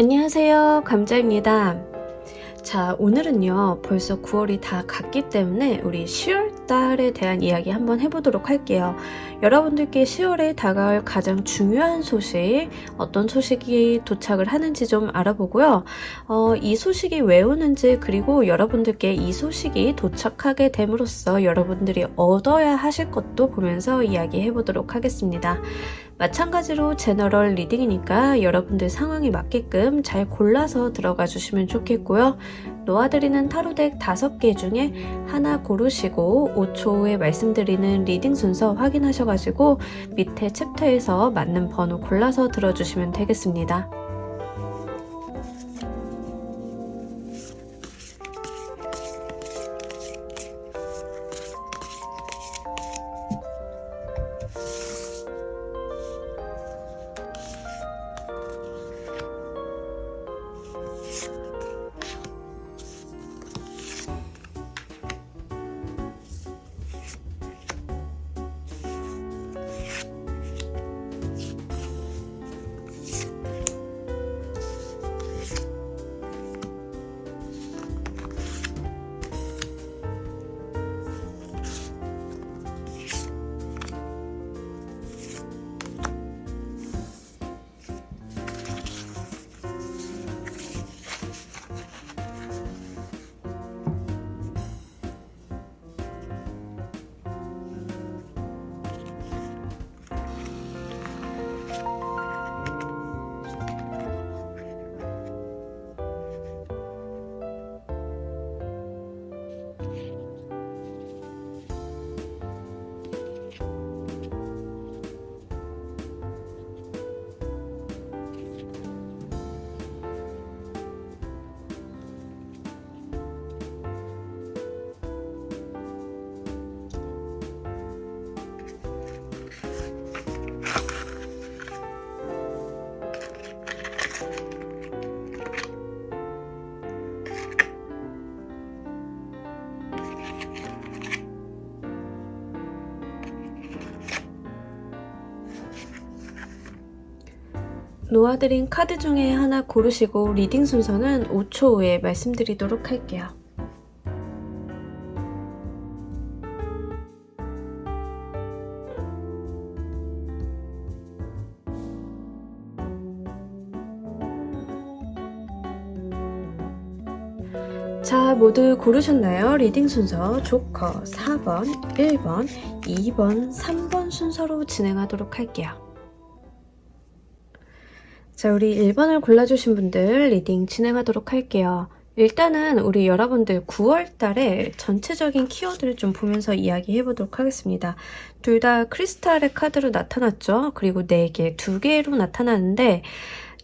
안녕하세요, 감자입니다. 자, 오늘은요, 벌써 9월이 다 갔기 때문에 우리 10월 달에 대한 이야기 한번 해보도록 할게요. 여러분들께 10월에 다가올 가장 중요한 소식, 어떤 소식이 도착을 하는지 좀 알아보고요. 이 소식이 왜 오는지, 그리고 여러분들께 이 소식이 도착하게 됨으로써 여러분들이 얻어야 하실 것도 보면서 이야기 해보도록 하겠습니다. 마찬가지로 제너럴 리딩이니까 여러분들 상황에 맞게끔 잘 골라서 들어가 주시면 좋겠고요. 놓아드리는 타로덱 5개 중에 하나 고르시고 5초 후에 말씀드리는 리딩 순서 확인하셔가지고 밑에 챕터에서 맞는 번호 골라서 들어주시면 되겠습니다. 놓아드린 카드 중에 하나 고르시고 리딩 순서는 5초 후에 말씀드리도록 할게요. 자, 모두 고르셨나요? 리딩 순서 조커 4번, 1번, 2번, 3번 순서로 진행하도록 할게요. 자, 우리 1번을 골라주신 분들 리딩 진행하도록 할게요. 일단은 우리 여러분들 9월 달에 전체적인 키워드를 좀 보면서 이야기해 보도록 하겠습니다. 둘 다 크리스탈의 카드로 나타났죠. 그리고 4개, 2개로 나타났는데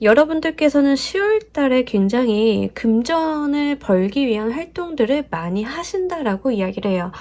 여러분들께서는 10월 달에 굉장히 금전을 벌기 위한 활동들을 많이 하신다라고 이야기를 해요.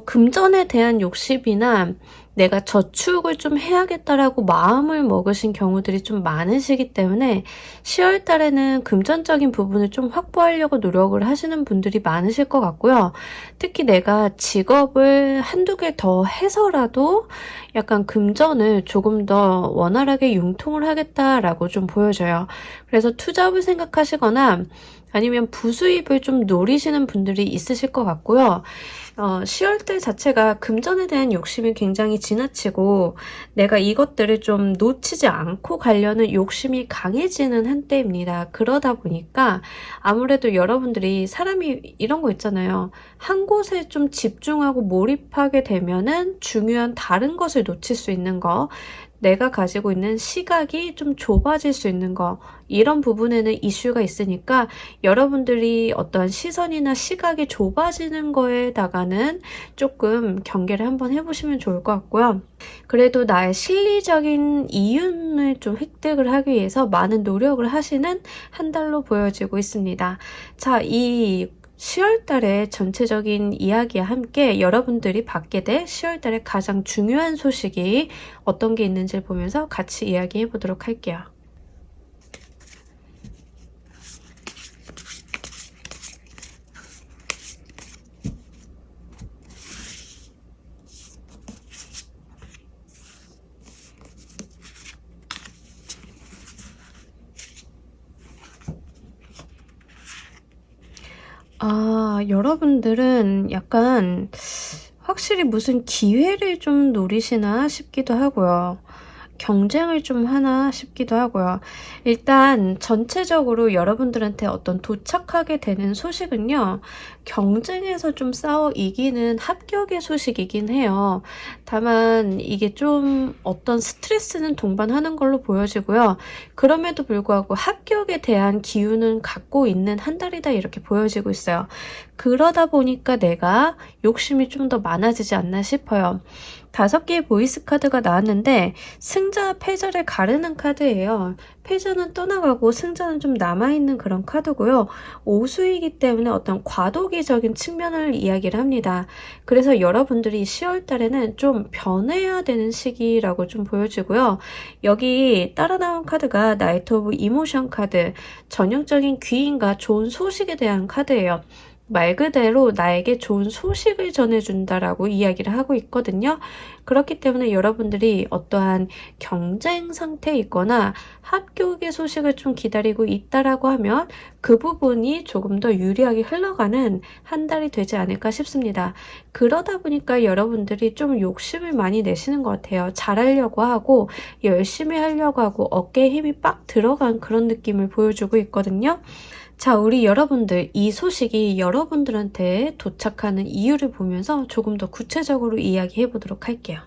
금전에 대한 욕심이나 내가 저축을 좀 해야겠다라고 마음을 먹으신 경우들이 좀 많으시기 때문에 10월 달에는 금전적인 부분을 좀 확보하려고 노력을 하시는 분들이 많으실 것 같고요. 특히 내가 직업을 한두 개 더 해서라도 약간 금전을 조금 더 원활하게 융통을 하겠다라고 좀 보여져요. 그래서 투잡을 생각하시거나 아니면 부수입을 좀 노리시는 분들이 있으실 것 같고요. 10월달 자체가 금전에 대한 욕심이 굉장히 지나치고 내가 이것들을 좀 놓치지 않고 가려는 욕심이 강해지는 한때입니다. 그러다 보니까 아무래도 여러분들이 사람이 이런 거 있잖아요. 한 곳에 좀 집중하고 몰입하게 되면은 중요한 다른 것을 놓칠 수 있는 거, 내가 가지고 있는 시각이 좀 좁아질 수 있는 거, 이런 부분에는 이슈가 있으니까 여러분들이 어떠한 시선이나 시각이 좁아지는 거에다가는 조금 경계를 한번 해보시면 좋을 것 같고요. 그래도 나의 실리적인 이윤을 좀 획득을 하기 위해서 많은 노력을 하시는 한 달로 보여지고 있습니다. 자, 이 10월 달에 전체적인 이야기와 함께 여러분들이 받게 될 10월 달에 가장 중요한 소식이 어떤 게 있는지를 보면서 같이 이야기해 보도록 할게요. 여러분들은 약간 확실히 무슨 기회를 좀 노리시나 싶기도 하고요. 경쟁을 좀 하나 싶기도 하고요. 일단 전체적으로 여러분들한테 어떤 도착하게 되는 소식은요. 경쟁에서 좀 싸워 이기는 합격의 소식이긴 해요. 다만 이게 좀 어떤 스트레스는 동반하는 걸로 보여지고요. 그럼에도 불구하고 합격에 대한 기운은 갖고 있는 한 달이다 이렇게 보여지고 있어요. 그러다 보니까 내가 욕심이 좀 더 많아지지 않나 싶어요. 5개의 보이스 카드가 나왔는데 승자와 패자를 가르는 카드예요. 패자는 떠나가고 승자는 좀 남아있는 그런 카드고요. 오수이기 때문에 어떤 과도기적인 측면을 이야기를 합니다. 그래서 여러분들이 10월 달에는 좀 변해야 되는 시기라고 좀 보여지고요. 여기 따라 나온 카드가 나이트 오브 이모션 카드, 전형적인 귀인과 좋은 소식에 대한 카드예요. 말 그대로 나에게 좋은 소식을 전해준다라고 이야기를 하고 있거든요. 그렇기 때문에 여러분들이 어떠한 경쟁 상태에 있거나 합격의 소식을 좀 기다리고 있다라고 하면 그 부분이 조금 더 유리하게 흘러가는 한 달이 되지 않을까 싶습니다. 그러다 보니까 여러분들이 좀 욕심을 많이 내시는 것 같아요. 잘하려고 하고 열심히 하려고 하고 어깨에 힘이 빡 들어간 그런 느낌을 보여주고 있거든요. 자, 우리 여러분들, 이 소식이 여러분들한테 도착하는 이유를 보면서 조금 더 구체적으로 이야기해 보도록 할게요.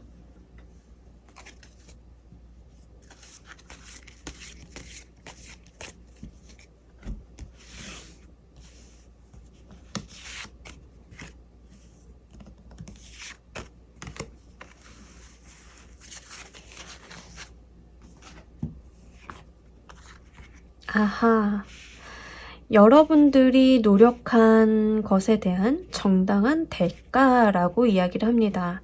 아하. 여러분들이 노력한 것에 대한 정당한 대가라고 이야기를 합니다.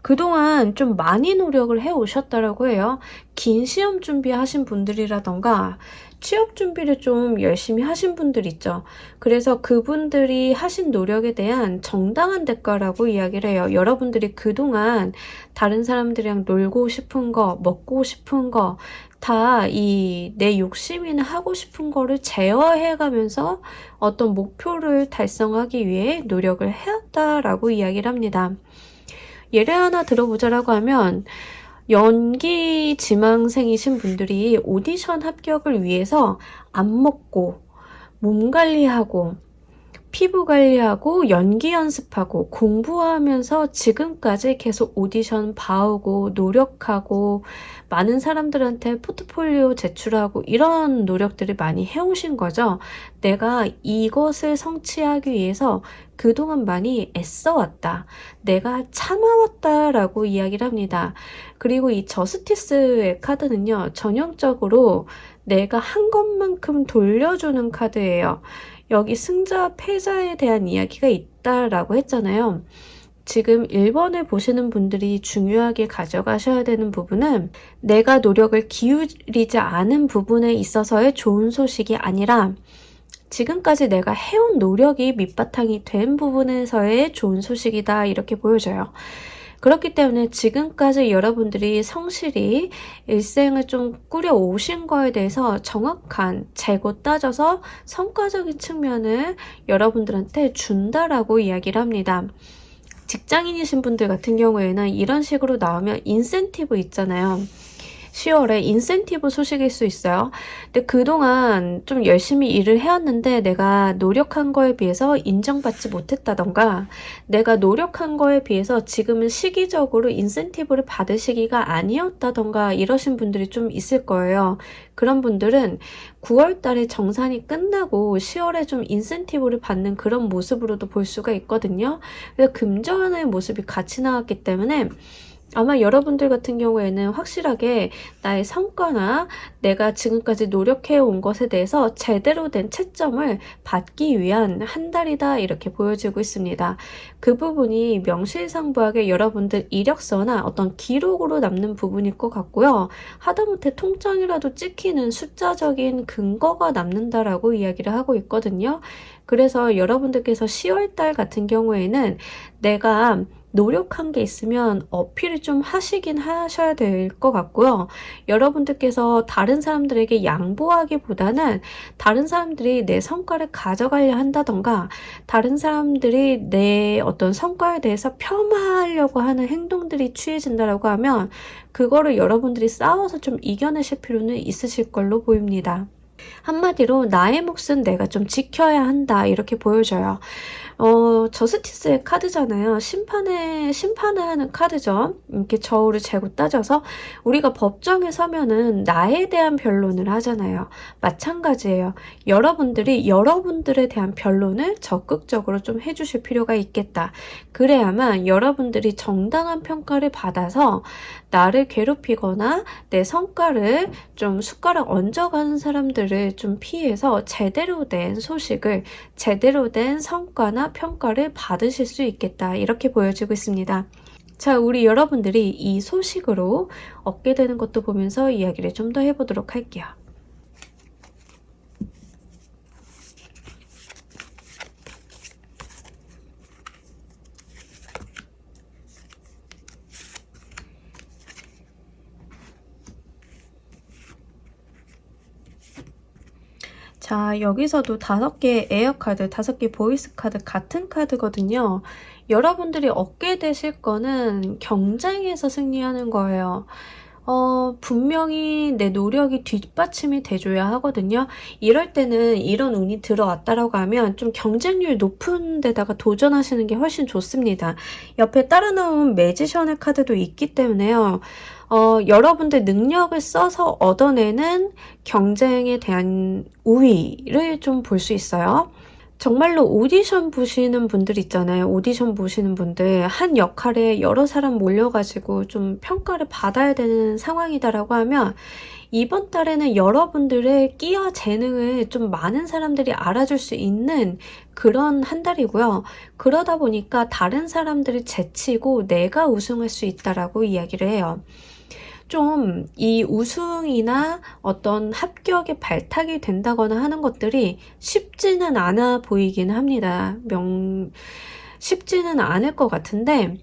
그동안 좀 많이 노력을 해 오셨다라고 해요. 긴 시험 준비하신 분들이라던가 취업 준비를 좀 열심히 하신 분들 있죠. 그래서 그분들이 하신 노력에 대한 정당한 대가라고 이야기를 해요. 여러분들이 그동안 다른 사람들이랑 놀고 싶은 거, 먹고 싶은 거, 다 이 내 욕심이나 하고 싶은 거를 제어해 가면서 어떤 목표를 달성하기 위해 노력을 해왔다라고 이야기를 합니다. 예를 하나 들어보자라고 하면 연기 지망생이신 분들이 오디션 합격을 위해서 안 먹고 몸 관리하고 피부 관리하고 연기 연습하고 공부하면서 지금까지 계속 오디션 봐오고 노력하고 많은 사람들한테 포트폴리오 제출하고 이런 노력들을 많이 해오신 거죠. 내가 이것을 성취하기 위해서 그동안 많이 애써왔다. 내가 참아왔다라고 이야기를 합니다. 그리고 이 저스티스의 카드는요. 전형적으로 내가 한 것만큼 돌려주는 카드예요. 여기 승자와 패자에 대한 이야기가 있다라고 했잖아요. 지금 1번을 보시는 분들이 중요하게 가져가셔야 되는 부분은 내가 노력을 기울이지 않은 부분에 있어서의 좋은 소식이 아니라 지금까지 내가 해온 노력이 밑바탕이 된 부분에서의 좋은 소식이다 이렇게 보여져요. 그렇기 때문에 지금까지 여러분들이 성실히 일생을 좀 꾸려 오신 거에 대해서 정확한 재고 따져서 성과적인 측면을 여러분들한테 준다라고 이야기를 합니다. 직장인이신 분들 같은 경우에는 이런 식으로 나오면 인센티브 있잖아요. 10월에 인센티브 소식일 수 있어요. 근데 그동안 좀 열심히 일을 해왔는데 내가 노력한 거에 비해서 인정받지 못했다던가 내가 노력한 거에 비해서 지금은 시기적으로 인센티브를 받을 시기가 아니었다던가 이러신 분들이 좀 있을 거예요. 그런 분들은 9월 달에 정산이 끝나고 10월에 좀 인센티브를 받는 그런 모습으로도 볼 수가 있거든요. 그래서 금전의 모습이 같이 나왔기 때문에 아마 여러분들 같은 경우에는 확실하게 나의 성과나 내가 지금까지 노력해온 것에 대해서 제대로 된 채점을 받기 위한 한 달이다 이렇게 보여지고 있습니다. 그 부분이 명실상부하게 여러분들 이력서나 어떤 기록으로 남는 부분일 것 같고요. 하다못해 통장이라도 찍히는 숫자적인 근거가 남는다라고 이야기를 하고 있거든요. 그래서 여러분들께서 10월달 같은 경우에는 내가 노력한 게 있으면 어필을 좀 하시긴 하셔야 될 것 같고요. 여러분들께서 다른 사람들에게 양보하기보다는 다른 사람들이 내 성과를 가져가려 한다던가 다른 사람들이 내 어떤 성과에 대해서 폄하하려고 하는 행동들이 취해진다라고 하면 그거를 여러분들이 싸워서 좀 이겨내실 필요는 있으실 걸로 보입니다. 한마디로 나의 몫은 내가 좀 지켜야 한다 이렇게 보여져요. 저스티스의 카드잖아요. 심판을 하는 카드죠. 이렇게 저울을 재고 따져서 우리가 법정에 서면은 나에 대한 변론을 하잖아요. 마찬가지예요. 여러분들이 여러분들에 대한 변론을 적극적으로 좀 해주실 필요가 있겠다. 그래야만 여러분들이 정당한 평가를 받아서 나를 괴롭히거나 내 성과를 좀 숟가락 얹어가는 사람들을 좀 피해서 제대로 된 소식을, 제대로 된 성과나 평가를 받으실 수 있겠다. 이렇게 보여지고 있습니다. 자, 우리 여러분들이 이 소식으로 얻게 되는 것도 보면서 이야기를 좀 더 해보도록 할게요. 자, 여기서도 5개의 에어 카드, 5개 보이스 카드 같은 카드거든요. 여러분들이 얻게 되실 거는 경쟁에서 승리하는 거예요. 분명히 내 노력이 뒷받침이 돼줘야 하거든요. 이럴 때는 이런 운이 들어왔다라고 하면 좀 경쟁률 높은 데다가 도전하시는 게 훨씬 좋습니다. 옆에 따라 나온 매지션의 카드도 있기 때문에요. 여러분들 능력을 써서 얻어내는 경쟁에 대한 우위를 좀 볼 수 있어요. 정말로 오디션 보시는 분들 있잖아요. 오디션 보시는 분들 한 역할에 여러 사람 몰려가지고 좀 평가를 받아야 되는 상황이다라고 하면 이번 달에는 여러분들의 끼와 재능을 좀 많은 사람들이 알아줄 수 있는 그런 한 달이고요. 그러다 보니까 다른 사람들을 제치고 내가 우승할 수 있다라고 이야기를 해요. 좀 이 우승이나 어떤 합격에 발탁이 된다거나 하는 것들이 쉽지는 않아 보이긴 합니다. 쉽지는 않을 것 같은데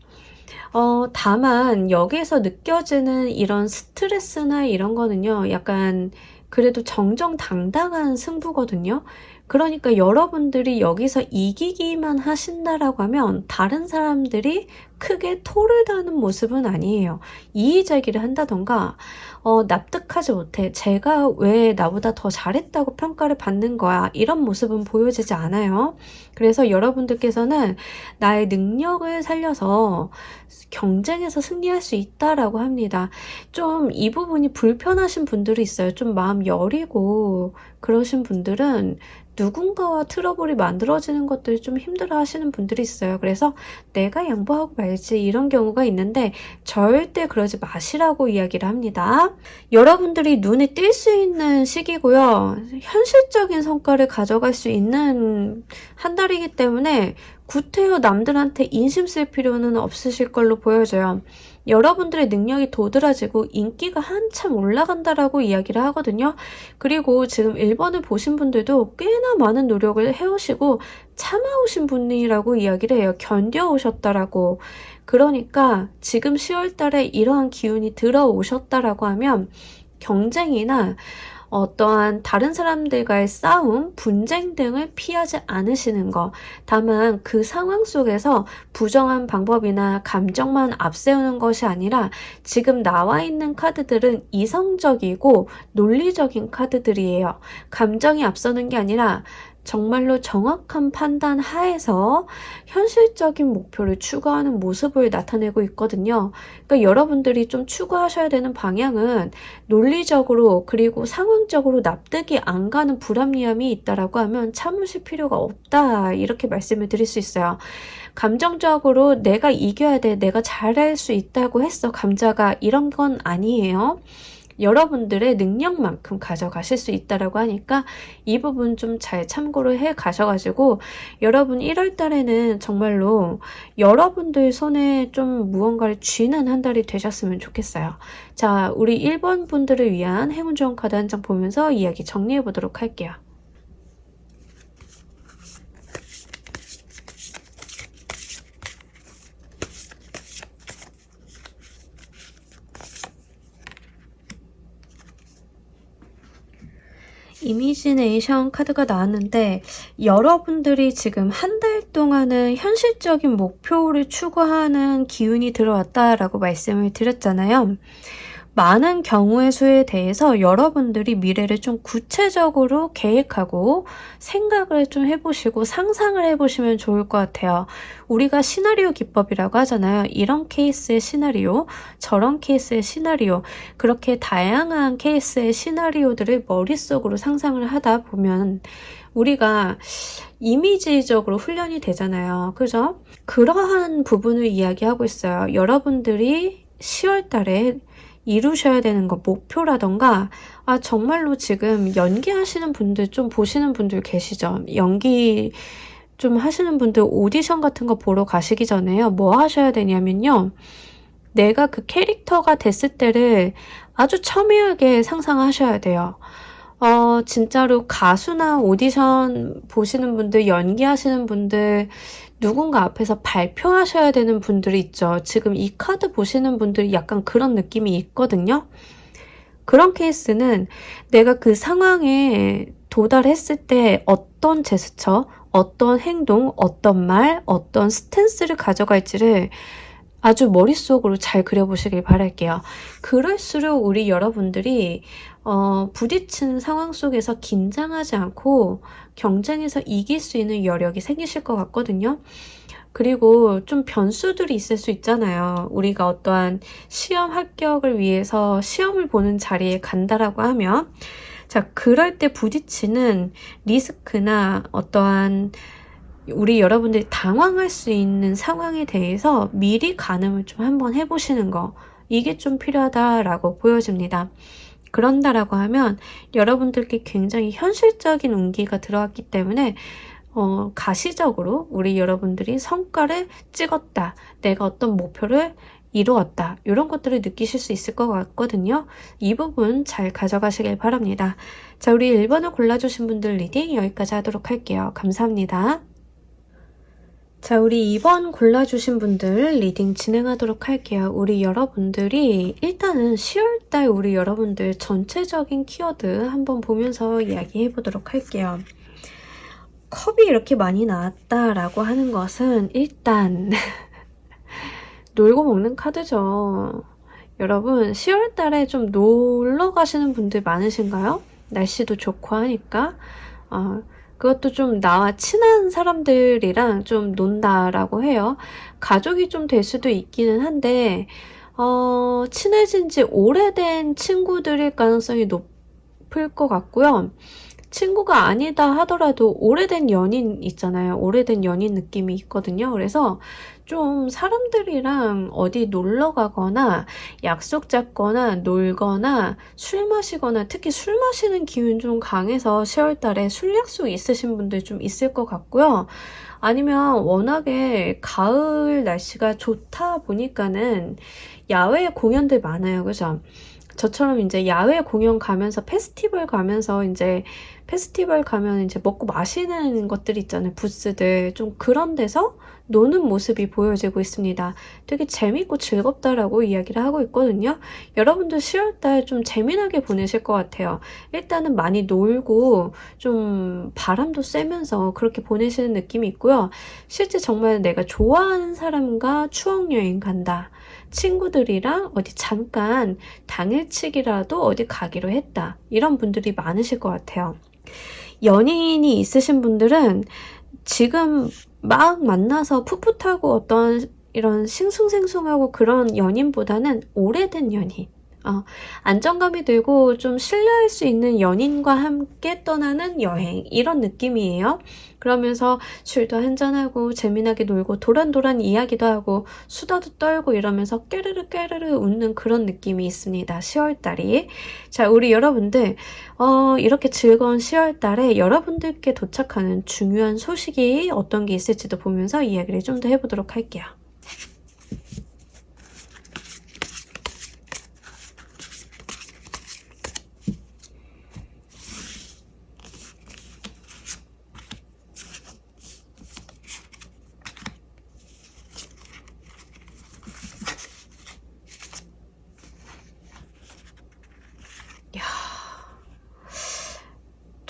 다만 여기에서 느껴지는 이런 스트레스나 이런 거는요. 약간 그래도 정정당당한 승부거든요. 그러니까 여러분들이 여기서 이기기만 하신다라고 하면 다른 사람들이 크게 토를 다는 모습은 아니에요. 이의제기를 한다던가 납득하지 못해. 제가 왜 나보다 더 잘했다고 평가를 받는 거야. 이런 모습은 보여지지 않아요. 그래서 여러분들께서는 나의 능력을 살려서 경쟁에서 승리할 수 있다라고 합니다. 좀 이 부분이 불편하신 분들이 있어요. 좀 마음 여리고 그러신 분들은 누군가와 트러블이 만들어지는 것들 좀 힘들어 하시는 분들이 있어요. 그래서 내가 양보하고 말지 이런 경우가 있는데 절대 그러지 마시라고 이야기를 합니다. 여러분들이 눈에 띌 수 있는 시기고요. 현실적인 성과를 가져갈 수 있는 한 달이기 때문에 구태여 남들한테 인심 쓸 필요는 없으실 걸로 보여져요. 여러분들의 능력이 도드라지고 인기가 한참 올라간다라고 이야기를 하거든요. 그리고 지금 1번을 보신 분들도 꽤나 많은 노력을 해오시고 참아오신 분이라고 이야기를 해요. 견뎌오셨다라고. 그러니까 지금 10월 달에 이러한 기운이 들어오셨다라고 하면 경쟁이나 어떠한 다른 사람들과의 싸움, 분쟁 등을 피하지 않으시는 것. 다만 그 상황 속에서 부정한 방법이나 감정만 앞세우는 것이 아니라 지금 나와 있는 카드들은 이성적이고 논리적인 카드들이에요. 감정이 앞서는 게 아니라 정말로 정확한 판단 하에서 현실적인 목표를 추구하는 모습을 나타내고 있거든요. 그러니까 여러분들이 좀 추구하셔야 되는 방향은 논리적으로 그리고 상황적으로 납득이 안 가는 불합리함이 있다라고 하면 참으실 필요가 없다 이렇게 말씀을 드릴 수 있어요. 감정적으로 내가 이겨야 돼, 내가 잘할 수 있다고 했어 감자가 이런 건 아니에요. 여러분들의 능력만큼 가져가실 수 있다라고 하니까 이 부분 좀 잘 참고를 해 가셔가지고 여러분 1월 달에는 정말로 여러분들 손에 좀 무언가를 쥐는 한 달이 되셨으면 좋겠어요. 자, 우리 1번 분들을 위한 행운 좋은 카드 한 장 보면서 이야기 정리해 보도록 할게요. 이미지네이션 카드가 나왔는데 여러분들이 지금 한 달 동안은 현실적인 목표를 추구하는 기운이 들어왔다라고 말씀을 드렸잖아요. 많은 경우의 수에 대해서 여러분들이 미래를 좀 구체적으로 계획하고 생각을 좀 해보시고 상상을 해보시면 좋을 것 같아요. 우리가 시나리오 기법이라고 하잖아요. 이런 케이스의 시나리오, 저런 케이스의 시나리오, 그렇게 다양한 케이스의 시나리오들을 머릿속으로 상상을 하다 보면 우리가 이미지적으로 훈련이 되잖아요. 그죠? 그러한 부분을 이야기하고 있어요. 여러분들이 10월 달에 이루셔야 되는 거, 목표라던가, 정말로 지금 연기하시는 분들 좀 보시는 분들 계시죠? 연기 좀 하시는 분들 오디션 같은 거 보러 가시기 전에요. 뭐 하셔야 되냐면요. 내가 그 캐릭터가 됐을 때를 아주 첨예하게 상상하셔야 돼요. 진짜로 가수나 오디션 보시는 분들, 연기하시는 분들, 누군가 앞에서 발표하셔야 되는 분들이 있죠. 지금 이 카드 보시는 분들이 약간 그런 느낌이 있거든요. 그런 케이스는 내가 그 상황에 도달했을 때 어떤 제스처, 어떤 행동, 어떤 말, 어떤 스탠스를 가져갈지를 아주 머릿속으로 잘 그려보시길 바랄게요. 그럴수록 우리 여러분들이 부딪히는 상황 속에서 긴장하지 않고 경쟁에서 이길 수 있는 여력이 생기실 것 같거든요. 그리고 좀 변수들이 있을 수 있잖아요. 우리가 어떠한 시험 합격을 위해서 시험을 보는 자리에 간다라고 하면 자, 그럴 때 부딪히는 리스크나 어떠한 우리 여러분들이 당황할 수 있는 상황에 대해서 미리 가늠을 좀 한번 해보시는 거, 이게 좀 필요하다라고 보여집니다. 그런다라고 하면 여러분들께 굉장히 현실적인 운기가 들어왔기 때문에 가시적으로 우리 여러분들이 성과를 찍었다, 내가 어떤 목표를 이루었다, 이런 것들을 느끼실 수 있을 것 같거든요. 이 부분 잘 가져가시길 바랍니다. 자, 우리 1번을 골라주신 분들 리딩 여기까지 하도록 할게요. 감사합니다. 자, 우리 2번 골라주신 분들 리딩 진행하도록 할게요. 우리 여러분들이 일단은 10월달 우리 여러분들 전체적인 키워드 한번 보면서 이야기해 보도록 할게요. 컵이 이렇게 많이 나왔다라고 하는 것은 일단 놀고 먹는 카드죠. 여러분 10월달에 좀 놀러 가시는 분들 많으신가요? 날씨도 좋고 하니까 그것도 좀 나와 친한 사람들이랑 좀 논다라고 해요. 가족이 좀 될 수도 있기는 한데 친해진 지 오래된 친구들일 가능성이 높을 것 같고요. 친구가 아니다 하더라도 오래된 연인 있잖아요. 오래된 연인 느낌이 있거든요. 그래서 좀 사람들이랑 어디 놀러 가거나 약속 잡거나 놀거나 술 마시거나, 특히 술 마시는 기운 좀 강해서 10월 달에 술 약속 있으신 분들 좀 있을 것 같고요. 아니면 워낙에 가을 날씨가 좋다 보니까는 야외 공연들 많아요. 그죠? 저처럼 이제 야외 공연 가면서 페스티벌 가면 이제 먹고 마시는 것들 있잖아요. 부스들. 좀 그런 데서 노는 모습이 보여지고 있습니다. 되게 재밌고 즐겁다라고 이야기를 하고 있거든요. 여러분들 10월달 좀 재미나게 보내실 것 같아요. 일단은 많이 놀고 좀 바람도 쐬면서 그렇게 보내시는 느낌이 있고요. 실제 정말 내가 좋아하는 사람과 추억여행 간다. 친구들이랑 어디 잠깐 당일치기라도 어디 가기로 했다. 이런 분들이 많으실 것 같아요. 연인이 있으신 분들은 지금 막 만나서 풋풋하고 어떤 이런 싱숭생숭하고 그런 연인보다는 오래된 연인, 안정감이 들고 좀 신뢰할 수 있는 연인과 함께 떠나는 여행, 이런 느낌이에요. 그러면서 술도 한잔하고 재미나게 놀고 도란도란 이야기도 하고 수다도 떨고 이러면서 깨르르 깨르르 웃는 그런 느낌이 있습니다. 10월달이. 자, 우리 여러분들 이렇게 즐거운 10월달에 여러분들께 도착하는 중요한 소식이 어떤 게 있을지도 보면서 이야기를 좀 더 해보도록 할게요.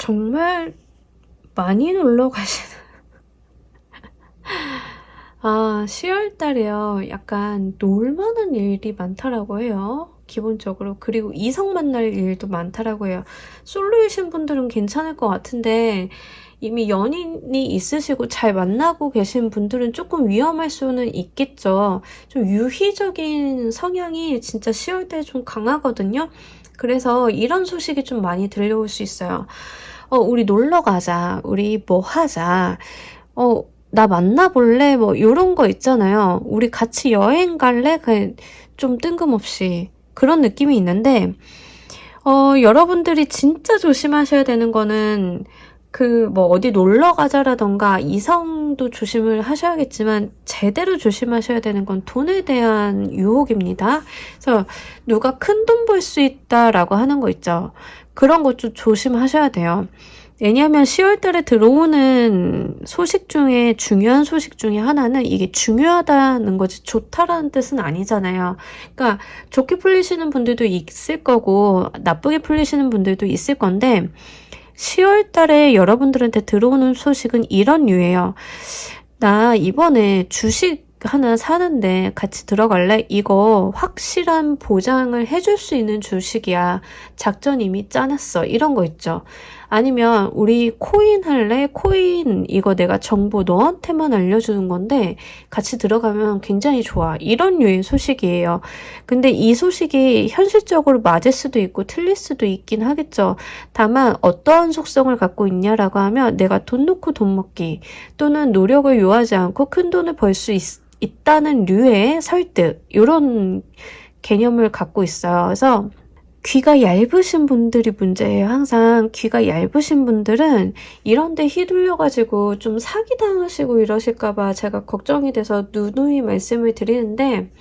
정말 많이 놀러 가시는 10월 달에요. 약간 놀만한 일이 많다라고 해요. 기본적으로. 그리고 이성 만날 일도 많다라고 해요. 솔로이신 분들은 괜찮을 것 같은데 이미 연인이 있으시고 잘 만나고 계신 분들은 조금 위험할 수는 있겠죠. 좀 유희적인 성향이 진짜 10월 달에 좀 강하거든요. 그래서 이런 소식이 좀 많이 들려올 수 있어요. 우리 놀러 가자. 우리 뭐 하자. 나 만나볼래? 뭐 요런 거 있잖아요. 우리 같이 여행 갈래? 그냥 좀 뜬금없이 그런 느낌이 있는데 여러분들이 진짜 조심하셔야 되는 거는 뭐 어디 놀러 가자라던가 이성도 조심을 하셔야겠지만 제대로 조심하셔야 되는 건 돈에 대한 유혹입니다. 그래서 누가 큰 돈 벌 수 있다라고 하는 거 있죠. 그런 거 좀 조심하셔야 돼요. 왜냐하면 10월 달에 들어오는 소식 중에 중요한 소식 중에 하나는 이게 중요하다는 거지 좋다라는 뜻은 아니잖아요. 그러니까 좋게 풀리시는 분들도 있을 거고 나쁘게 풀리시는 분들도 있을 건데 10월 달에 여러분들한테 들어오는 소식은 이런 류예요. 나 이번에 주식 하나 사는데 같이 들어갈래? 이거 확실한 보장을 해줄 수 있는 주식이야. 작전 이미 짜놨어. 이런 거 있죠. 아니면 우리 코인 할래? 코인 이거 내가 정보 너한테만 알려주는 건데 같이 들어가면 굉장히 좋아. 이런 류의 소식이에요. 근데 이 소식이 현실적으로 맞을 수도 있고 틀릴 수도 있긴 하겠죠. 다만 어떠한 속성을 갖고 있냐라고 하면 내가 돈 놓고 돈 먹기 또는 노력을 요하지 않고 큰 돈을 벌 수 있다는 류의 설득 이런 개념을 갖고 있어요. 그래서 귀가 얇으신 분들이 문제예요. 항상 귀가 얇으신 분들은 이런데 휘둘려가지고 좀 사기당하시고 이러실까봐 제가 걱정이 돼서 누누이 말씀을 드리는데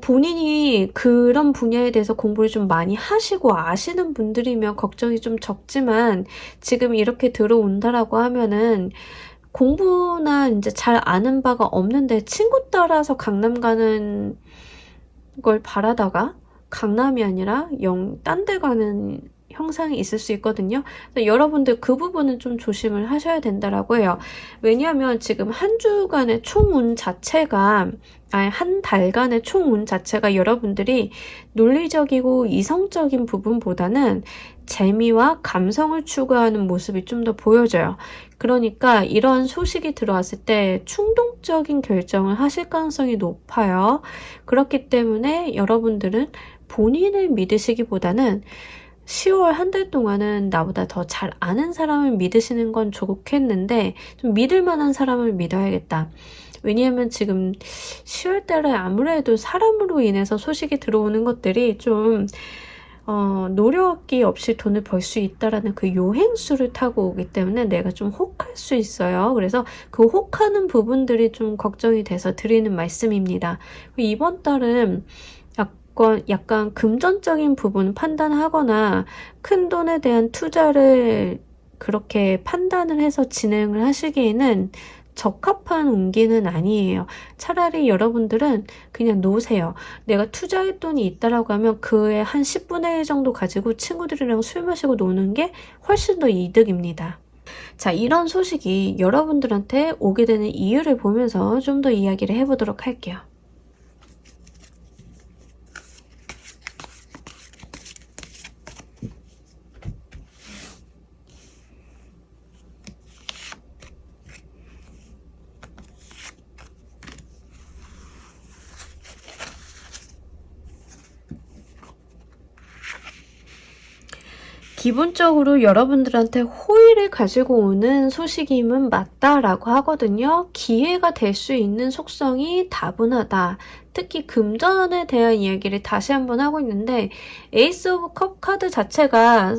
본인이 그런 분야에 대해서 공부를 좀 많이 하시고 아시는 분들이면 걱정이 좀 적지만 지금 이렇게 들어온다라고 하면은 공부나 이제 잘 아는 바가 없는데 친구 따라서 강남 가는 걸 바라다가 강남이 아니라 딴 데 가는 형상이 있을 수 있거든요. 여러분들 그 부분은 좀 조심을 하셔야 된다라고 해요. 왜냐하면 지금 한 주간의 총운 자체가 한 달간의 총운 자체가 여러분들이 논리적이고 이성적인 부분보다는 재미와 감성을 추구하는 모습이 좀 더 보여져요. 그러니까 이런 소식이 들어왔을 때 충동적인 결정을 하실 가능성이 높아요. 그렇기 때문에 여러분들은 본인을 믿으시기보다는 10월 한 달 동안은 나보다 더 잘 아는 사람을 믿으시는 건 좋겠는데 좀 믿을 만한 사람을 믿어야겠다. 왜냐하면 지금 10월 달에 아무래도 사람으로 인해서 소식이 들어오는 것들이 좀 노력이 없이 돈을 벌 수 있다라는 그 요행수를 타고 오기 때문에 내가 좀 혹할 수 있어요. 그래서 그 혹하는 부분들이 좀 걱정이 돼서 드리는 말씀입니다. 이번 달은 약간 금전적인 부분 판단하거나 큰 돈에 대한 투자를 그렇게 판단을 해서 진행을 하시기에는 적합한 운기는 아니에요. 차라리 여러분들은 그냥 노세요. 내가 투자할 돈이 있다라고 하면 그의 한 10분의 1 정도 가지고 친구들이랑 술 마시고 노는 게 훨씬 더 이득입니다. 자, 이런 소식이 여러분들한테 오게 되는 이유를 보면서 좀 더 이야기를 해보도록 할게요. 기본적으로 여러분들한테 호의를 가지고 오는 소식임은 맞다라고 하거든요. 기회가 될 수 있는 속성이 다분하다. 특히 금전에 대한 이야기를 다시 한번 하고 있는데 에이스 오브 컵 카드 자체가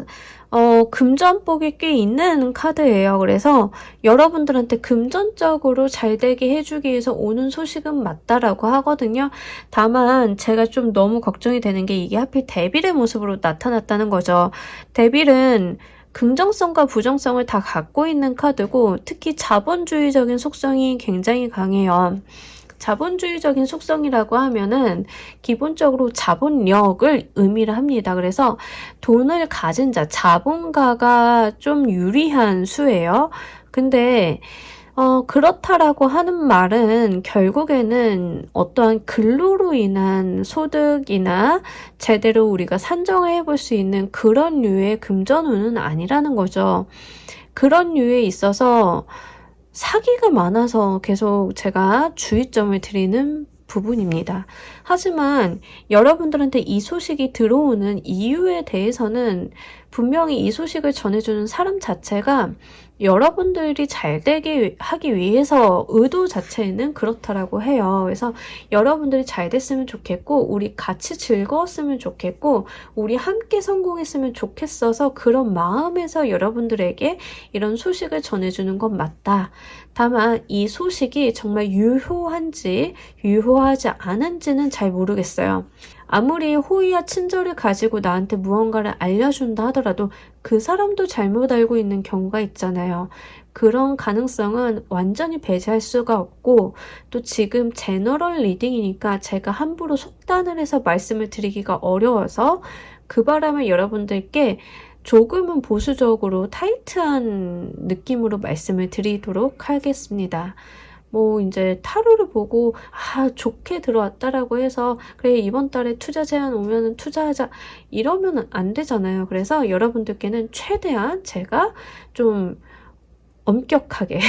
금전복이 꽤 있는 카드예요. 그래서 여러분들한테 금전적으로 잘 되게 해주기 위해서 오는 소식은 맞다라고 하거든요. 다만 제가 좀 너무 걱정이 되는 게 이게 하필 데빌의 모습으로 나타났다는 거죠. 데빌은 긍정성과 부정성을 다 갖고 있는 카드고 특히 자본주의적인 속성이 굉장히 강해요. 자본주의적인 속성이라고 하면은 기본적으로 자본력을 의미를 합니다. 그래서 돈을 가진 자, 자본가가 좀 유리한 수예요. 근데 그렇다라고 하는 말은 결국에는 어떠한 근로로 인한 소득이나 제대로 우리가 산정해 볼 수 있는 그런 류의 금전운은 아니라는 거죠. 그런 류에 있어서 사기가 많아서 계속 제가 주의점을 드리는 부분입니다. 하지만 여러분들한테 이 소식이 들어오는 이유에 대해서는 분명히 이 소식을 전해주는 사람 자체가 여러분들이 잘 되게 하기 위해서 의도 자체는 그렇다라고 해요. 그래서 여러분들이 잘 됐으면 좋겠고 우리 같이 즐거웠으면 좋겠고 우리 함께 성공했으면 좋겠어서 그런 마음에서 여러분들에게 이런 소식을 전해주는 건 맞다. 다만 이 소식이 정말 유효한지 유효하지 않은지는 잘 모르겠어요. 아무리 호의와 친절을 가지고 나한테 무언가를 알려준다 하더라도 그 사람도 잘못 알고 있는 경우가 있잖아요. 그런 가능성은 완전히 배제할 수가 없고 또 지금 제너럴 리딩이니까 제가 함부로 속단을 해서 말씀을 드리기가 어려워서 그 바람에 여러분들께 조금은 보수적으로 타이트한 느낌으로 말씀을 드리도록 하겠습니다. 뭐 이제 타로를 보고 좋게 들어왔다라고 해서 그래 이번 달에 투자 제안 오면은 투자하자 이러면은 안 되잖아요. 그래서 여러분들께는 최대한 제가 좀 엄격하게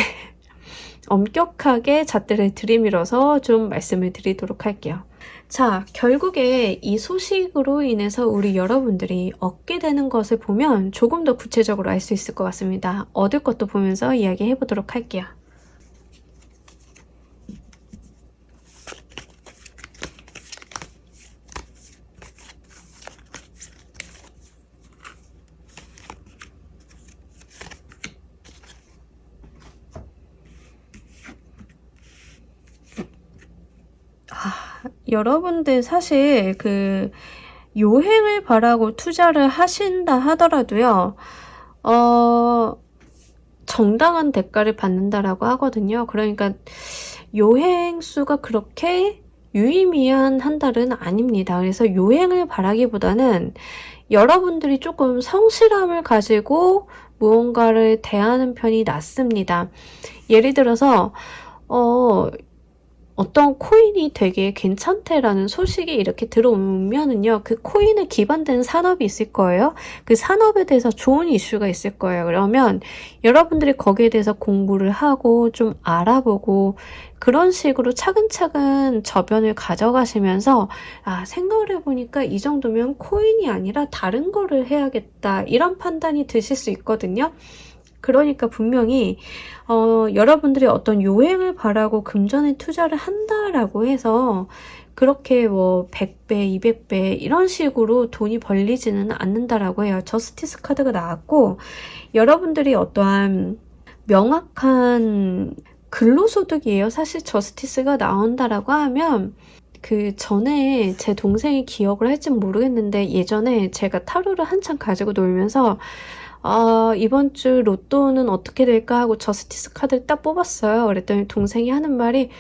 엄격하게 잣대를 들이밀어서 좀 말씀을 드리도록 할게요. 자, 결국에 이 소식으로 인해서 우리 여러분들이 얻게 되는 것을 보면 조금 더 구체적으로 알 수 있을 것 같습니다. 얻을 것도 보면서 이야기해 보도록 할게요. 여러분들 사실 그 요행을 바라고 투자를 하신다 하더라도요, 정당한 대가를 받는다라고 하거든요. 그러니까 요행수가 그렇게 유의미한 한 달은 아닙니다. 그래서 요행을 바라기보다는 여러분들이 조금 성실함을 가지고 무언가를 대하는 편이 낫습니다. 예를 들어서 어떤 코인이 되게 괜찮대라는 소식이 이렇게 들어오면은요, 그 코인에 기반되는 산업이 있을 거예요. 그 산업에 대해서 좋은 이슈가 있을 거예요. 그러면 여러분들이 거기에 대해서 공부를 하고 좀 알아보고 그런 식으로 차근차근 저변을 가져가시면서 생각을 해보니까 이 정도면 코인이 아니라 다른 거를 해야겠다 이런 판단이 드실 수 있거든요. 그러니까 분명히 여러분들이 어떤 요행을 바라고 금전에 투자를 한다라고 해서 그렇게 뭐 100배, 200배 이런 식으로 돈이 벌리지는 않는다라고 해요. 저스티스 카드가 나왔고 여러분들이 어떠한 명확한 근로소득이에요. 사실 저스티스가 나온다라고 하면 그 전에 제 동생이 기억을 할진 모르겠는데 예전에 제가 타로를 한참 가지고 놀면서 이번 주 로또는 어떻게 될까 하고 저스티스 카드를 딱 뽑았어요. 그랬더니 동생이 하는 말이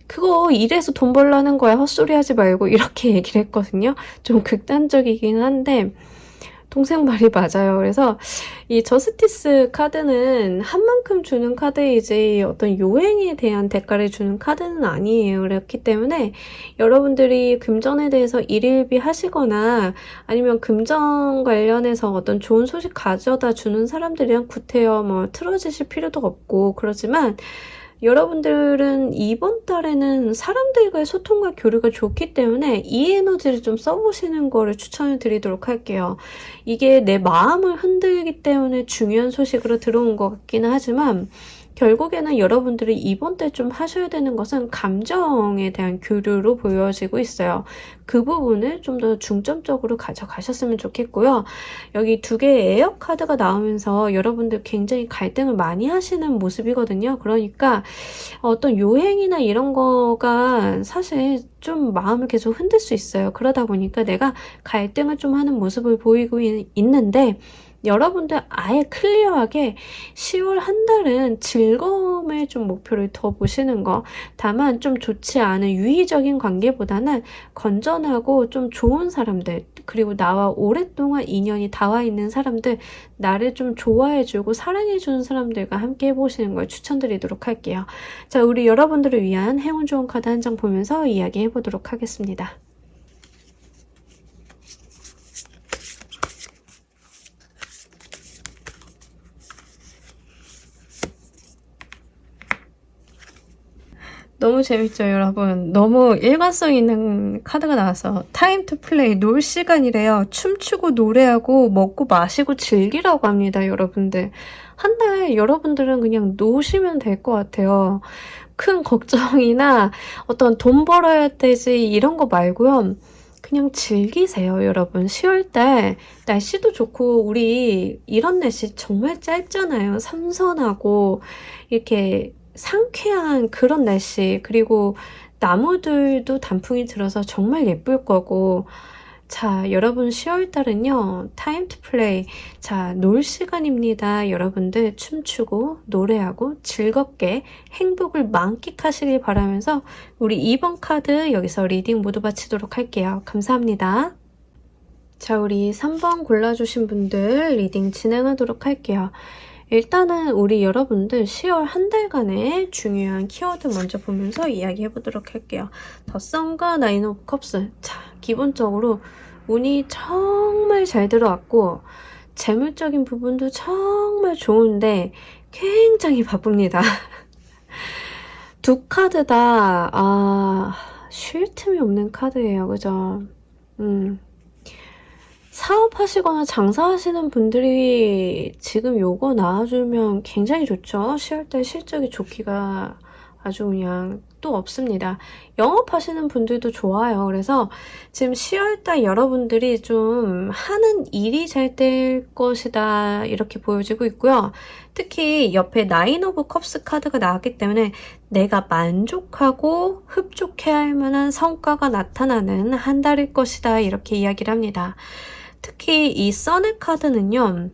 그거 일해서 돈 벌라는 거야. 헛소리 하지 말고 이렇게 얘기를 했거든요. 좀 극단적이긴 한데 동생 말이 맞아요. 그래서 이 저스티스 카드는 한 만큼 주는 카드이지 어떤 요행에 대한 대가를 주는 카드는 아니에요. 그렇기 때문에 여러분들이 금전에 대해서 일일비 하시거나 아니면 금전 관련해서 어떤 좋은 소식 가져다 주는 사람들이랑 구태여 뭐 틀어지실 필요도 없고 그렇지만 여러분들은 이번 달에는 사람들과의 소통과 교류가 좋기 때문에 이 에너지를 좀 써보시는 거를 추천을 드리도록 할게요. 이게 내 마음을 흔들기 때문에 중요한 소식으로 들어온 것 같기는 하지만 결국에는 여러분들이 이번 때 좀 하셔야 되는 것은 감정에 대한 교류로 보여지고 있어요. 그 부분을 좀 더 중점적으로 가져가셨으면 좋겠고요. 여기 두 개의 에어 카드가 나오면서 여러분들 굉장히 갈등을 많이 하시는 모습이거든요. 그러니까 어떤 요행이나 이런 거가 사실 좀 마음을 계속 흔들 수 있어요. 그러다 보니까 내가 갈등을 좀 하는 모습을 보이고 있는데 여러분들 아예 클리어하게 10월 한 달은 즐거움을 좀 목표를 더 보시는 거. 다만 좀 좋지 않은 유의적인 관계보다는 건전하고 좀 좋은 사람들, 그리고 나와 오랫동안 인연이 닿아 있는 사람들, 나를 좀 좋아해주고 사랑해주는 사람들과 함께 해보시는 걸 추천드리도록 할게요. 자, 우리 여러분들을 위한 행운 좋은 카드 한 장 보면서 이야기해보도록 하겠습니다. 너무 재밌죠, 여러분? 너무 일관성 있는 카드가 나와서 타임 투 플레이, 놀 시간이래요. 춤추고 노래하고 먹고 마시고 즐기라고 합니다, 여러분들. 한 달 여러분들은 그냥 노시면 될 것 같아요. 큰 걱정이나 어떤 돈 벌어야 되지 이런 거 말고요. 그냥 즐기세요, 여러분. 10월달 날씨도 좋고 우리 이런 날씨 정말 짧잖아요. 선선하고 이렇게 상쾌한 그런 날씨, 그리고 나무들도 단풍이 들어서 정말 예쁠 거고. 자, 여러분 10월달은요 타임 투 플레이, 자, 놀 시간입니다. 여러분들 춤추고 노래하고 즐겁게 행복을 만끽하시길 바라면서 우리 2번 카드 여기서 리딩 모두 마치도록 할게요. 감사합니다. 자, 우리 3번 골라주신 분들 리딩 진행하도록 할게요. 일단은 우리 여러분들 10월 한 달간의 중요한 키워드 먼저 보면서 이야기해보도록 할게요. 더 선과 나인 오브 컵스. 자, 기본적으로 운이 정말 잘 들어왔고 재물적인 부분도 정말 좋은데 굉장히 바쁩니다. 두 카드 다 쉴 틈이 없는 카드예요. 그죠? 사업하시거나 장사하시는 분들이 지금 요거 나와주면 굉장히 좋죠. 10월달 실적이 좋기가 아주 그냥 또 없습니다. 영업하시는 분들도 좋아요. 그래서 지금 10월달 여러분들이 좀 하는 일이 잘 될 것이다 이렇게 보여지고 있고요. 특히 옆에 나인 오브 컵스 카드가 나왔기 때문에 내가 만족하고 흡족해야 할 만한 성과가 나타나는 한 달일 것이다 이렇게 이야기를 합니다. 특히 이 선의 카드는요,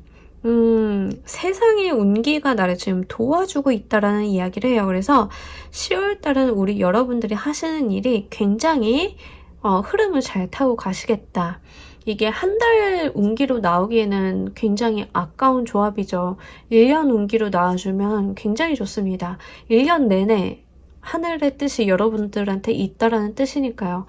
세상의 운기가 나를 지금 도와주고 있다라는 이야기를 해요. 그래서 10월달은 우리 여러분들이 하시는 일이 굉장히 흐름을 잘 타고 가시겠다. 이게 한 달 운기로 나오기에는 굉장히 아까운 조합이죠. 1년 운기로 나와주면 굉장히 좋습니다. 1년 내내 하늘의 뜻이 여러분들한테 있다라는 뜻이니까요.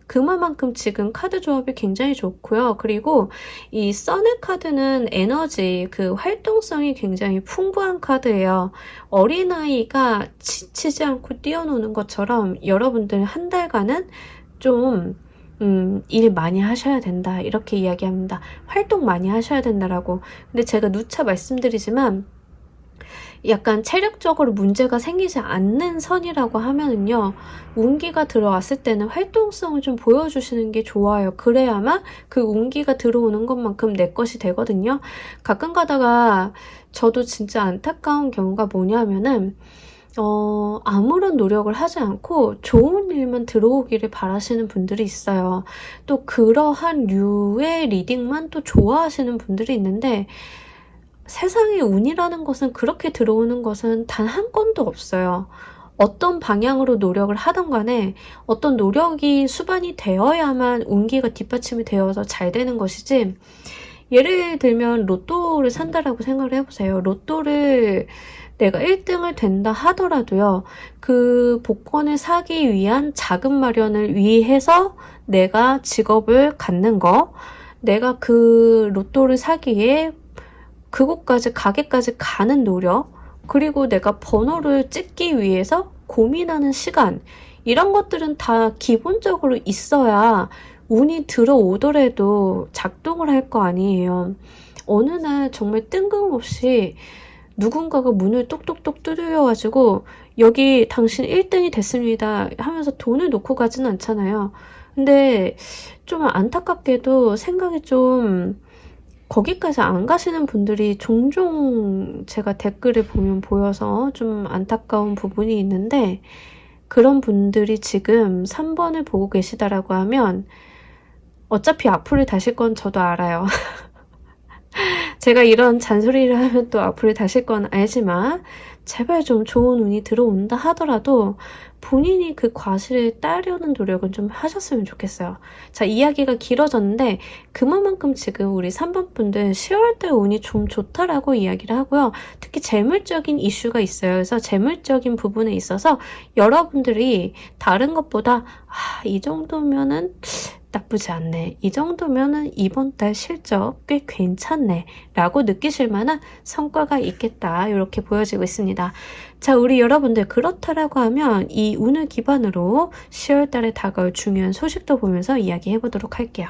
그만큼 지금 카드 조합이 굉장히 좋고요. 그리고 이 선의 카드는 에너지, 그 활동성이 굉장히 풍부한 카드예요. 어린아이가 지치지 않고 뛰어노는 것처럼 여러분들 한 달간은 좀 일 많이 하셔야 된다 이렇게 이야기합니다. 활동 많이 하셔야 된다라고. 근데 제가 누차 말씀드리지만 약간 체력적으로 문제가 생기지 않는 선이라고 하면은요, 운기가 들어왔을 때는 활동성을 좀 보여주시는 게 좋아요. 그래야만 그 운기가 들어오는 것만큼 내 것이 되거든요. 가끔 가다가 저도 진짜 안타까운 경우가 뭐냐면은 아무런 노력을 하지 않고 좋은 일만 들어오기를 바라시는 분들이 있어요. 또 그러한 류의 리딩만 또 좋아하시는 분들이 있는데, 세상의 운이라는 것은 그렇게 들어오는 것은 단 한 건도 없어요. 어떤 방향으로 노력을 하던 간에 어떤 노력이 수반이 되어야만 운기가 뒷받침이 되어서 잘 되는 것이지, 예를 들면 로또를 산다라고 생각을 해보세요. 로또를 내가 1등을 된다 하더라도요, 그 복권을 사기 위한 자금 마련을 위해서 내가 직업을 갖는 거, 내가 그 로또를 사기에 그곳까지 가게까지 가는 노력, 그리고 내가 번호를 찍기 위해서 고민하는 시간, 이런 것들은 다 기본적으로 있어야 운이 들어오더라도 작동을 할 거 아니에요. 어느 날 정말 뜬금없이 누군가가 문을 똑똑똑 두드려가지고 여기 당신 1등이 됐습니다 하면서 돈을 놓고 가진 않잖아요. 근데 좀 안타깝게도 생각이 좀 거기까지 안 가시는 분들이 종종 제가 댓글을 보면 보여서 좀 안타까운 부분이 있는데, 그런 분들이 지금 3번을 보고 계시다라고 하면 어차피 앞으로 다실 건 저도 알아요. 제가 이런 잔소리를 하면 또 악플이 다실 건 알지만 제발 좀 좋은 운이 들어온다 하더라도 본인이 그 과실을 따려는 노력은 좀 하셨으면 좋겠어요. 자, 이야기가 길어졌는데 그만큼 지금 우리 3번 분들 10월달 운이 좀 좋다라고 이야기를 하고요. 특히 재물적인 이슈가 있어요. 그래서 재물적인 부분에 있어서 여러분들이 다른 것보다 이 정도면은 나쁘지 않네. 이 정도면은 이번 달 실적 꽤 괜찮네. 라고 느끼실 만한 성과가 있겠다. 이렇게 보여지고 있습니다. 자, 우리 여러분들 그렇다라고 하면 이 운을 기반으로 10월 달에 다가올 중요한 소식도 보면서 이야기해 보도록 할게요.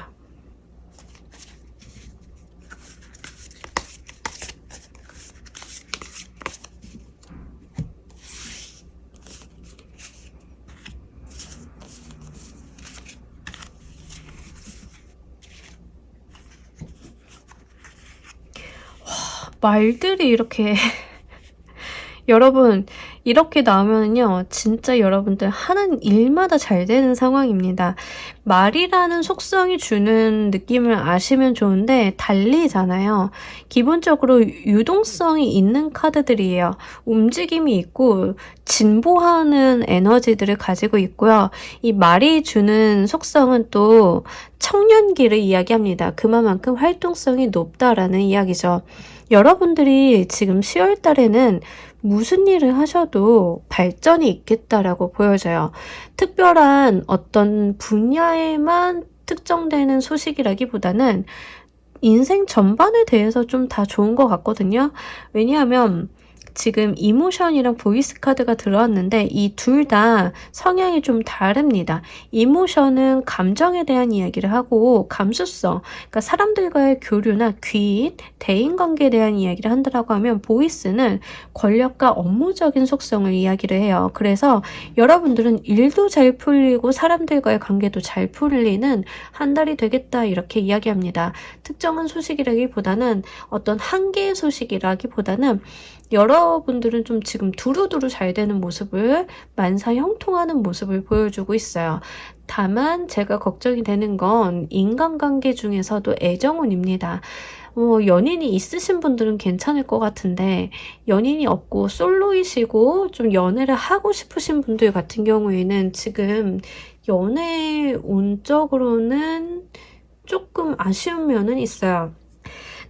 말들이 이렇게 여러분 이렇게 나오면요 진짜 여러분들 하는 일마다 잘 되는 상황입니다. 말이라는 속성이 주는 느낌을 아시면 좋은데 달리잖아요. 기본적으로 유동성이 있는 카드들이에요. 움직임이 있고 진보하는 에너지들을 가지고 있고요. 이 말이 주는 속성은 또 청년기를 이야기합니다. 그만큼 활동성이 높다라는 이야기죠. 여러분들이 지금 10월 달에는 무슨 일을 하셔도 발전이 있겠다라고 보여져요. 특별한 어떤 분야에만 특정되는 소식이라기보다는 인생 전반에 대해서 좀 다 좋은 것 같거든요. 왜냐하면 지금 이모션이랑 보이스 카드가 들어왔는데 이 둘 다 성향이 좀 다릅니다. 이모션은 감정에 대한 이야기를 하고 감수성, 그러니까 사람들과의 교류나 귀인, 대인관계에 대한 이야기를 한다라고 하면 보이스는 권력과 업무적인 속성을 이야기를 해요. 그래서 여러분들은 일도 잘 풀리고 사람들과의 관계도 잘 풀리는 한 달이 되겠다 이렇게 이야기합니다. 특정한 소식이라기보다는 어떤 한 개의 소식이라기보다는 여러분들은 좀 지금 두루두루 잘 되는 모습을 만사 형통하는 모습을 보여주고 있어요. 다만 제가 걱정이 되는 건 인간관계 중에서도 애정운입니다. 연인이 있으신 분들은 괜찮을 것 같은데 연인이 없고 솔로이시고 좀 연애를 하고 싶으신 분들 같은 경우에는 지금 연애 운적으로는 조금 아쉬운 면은 있어요.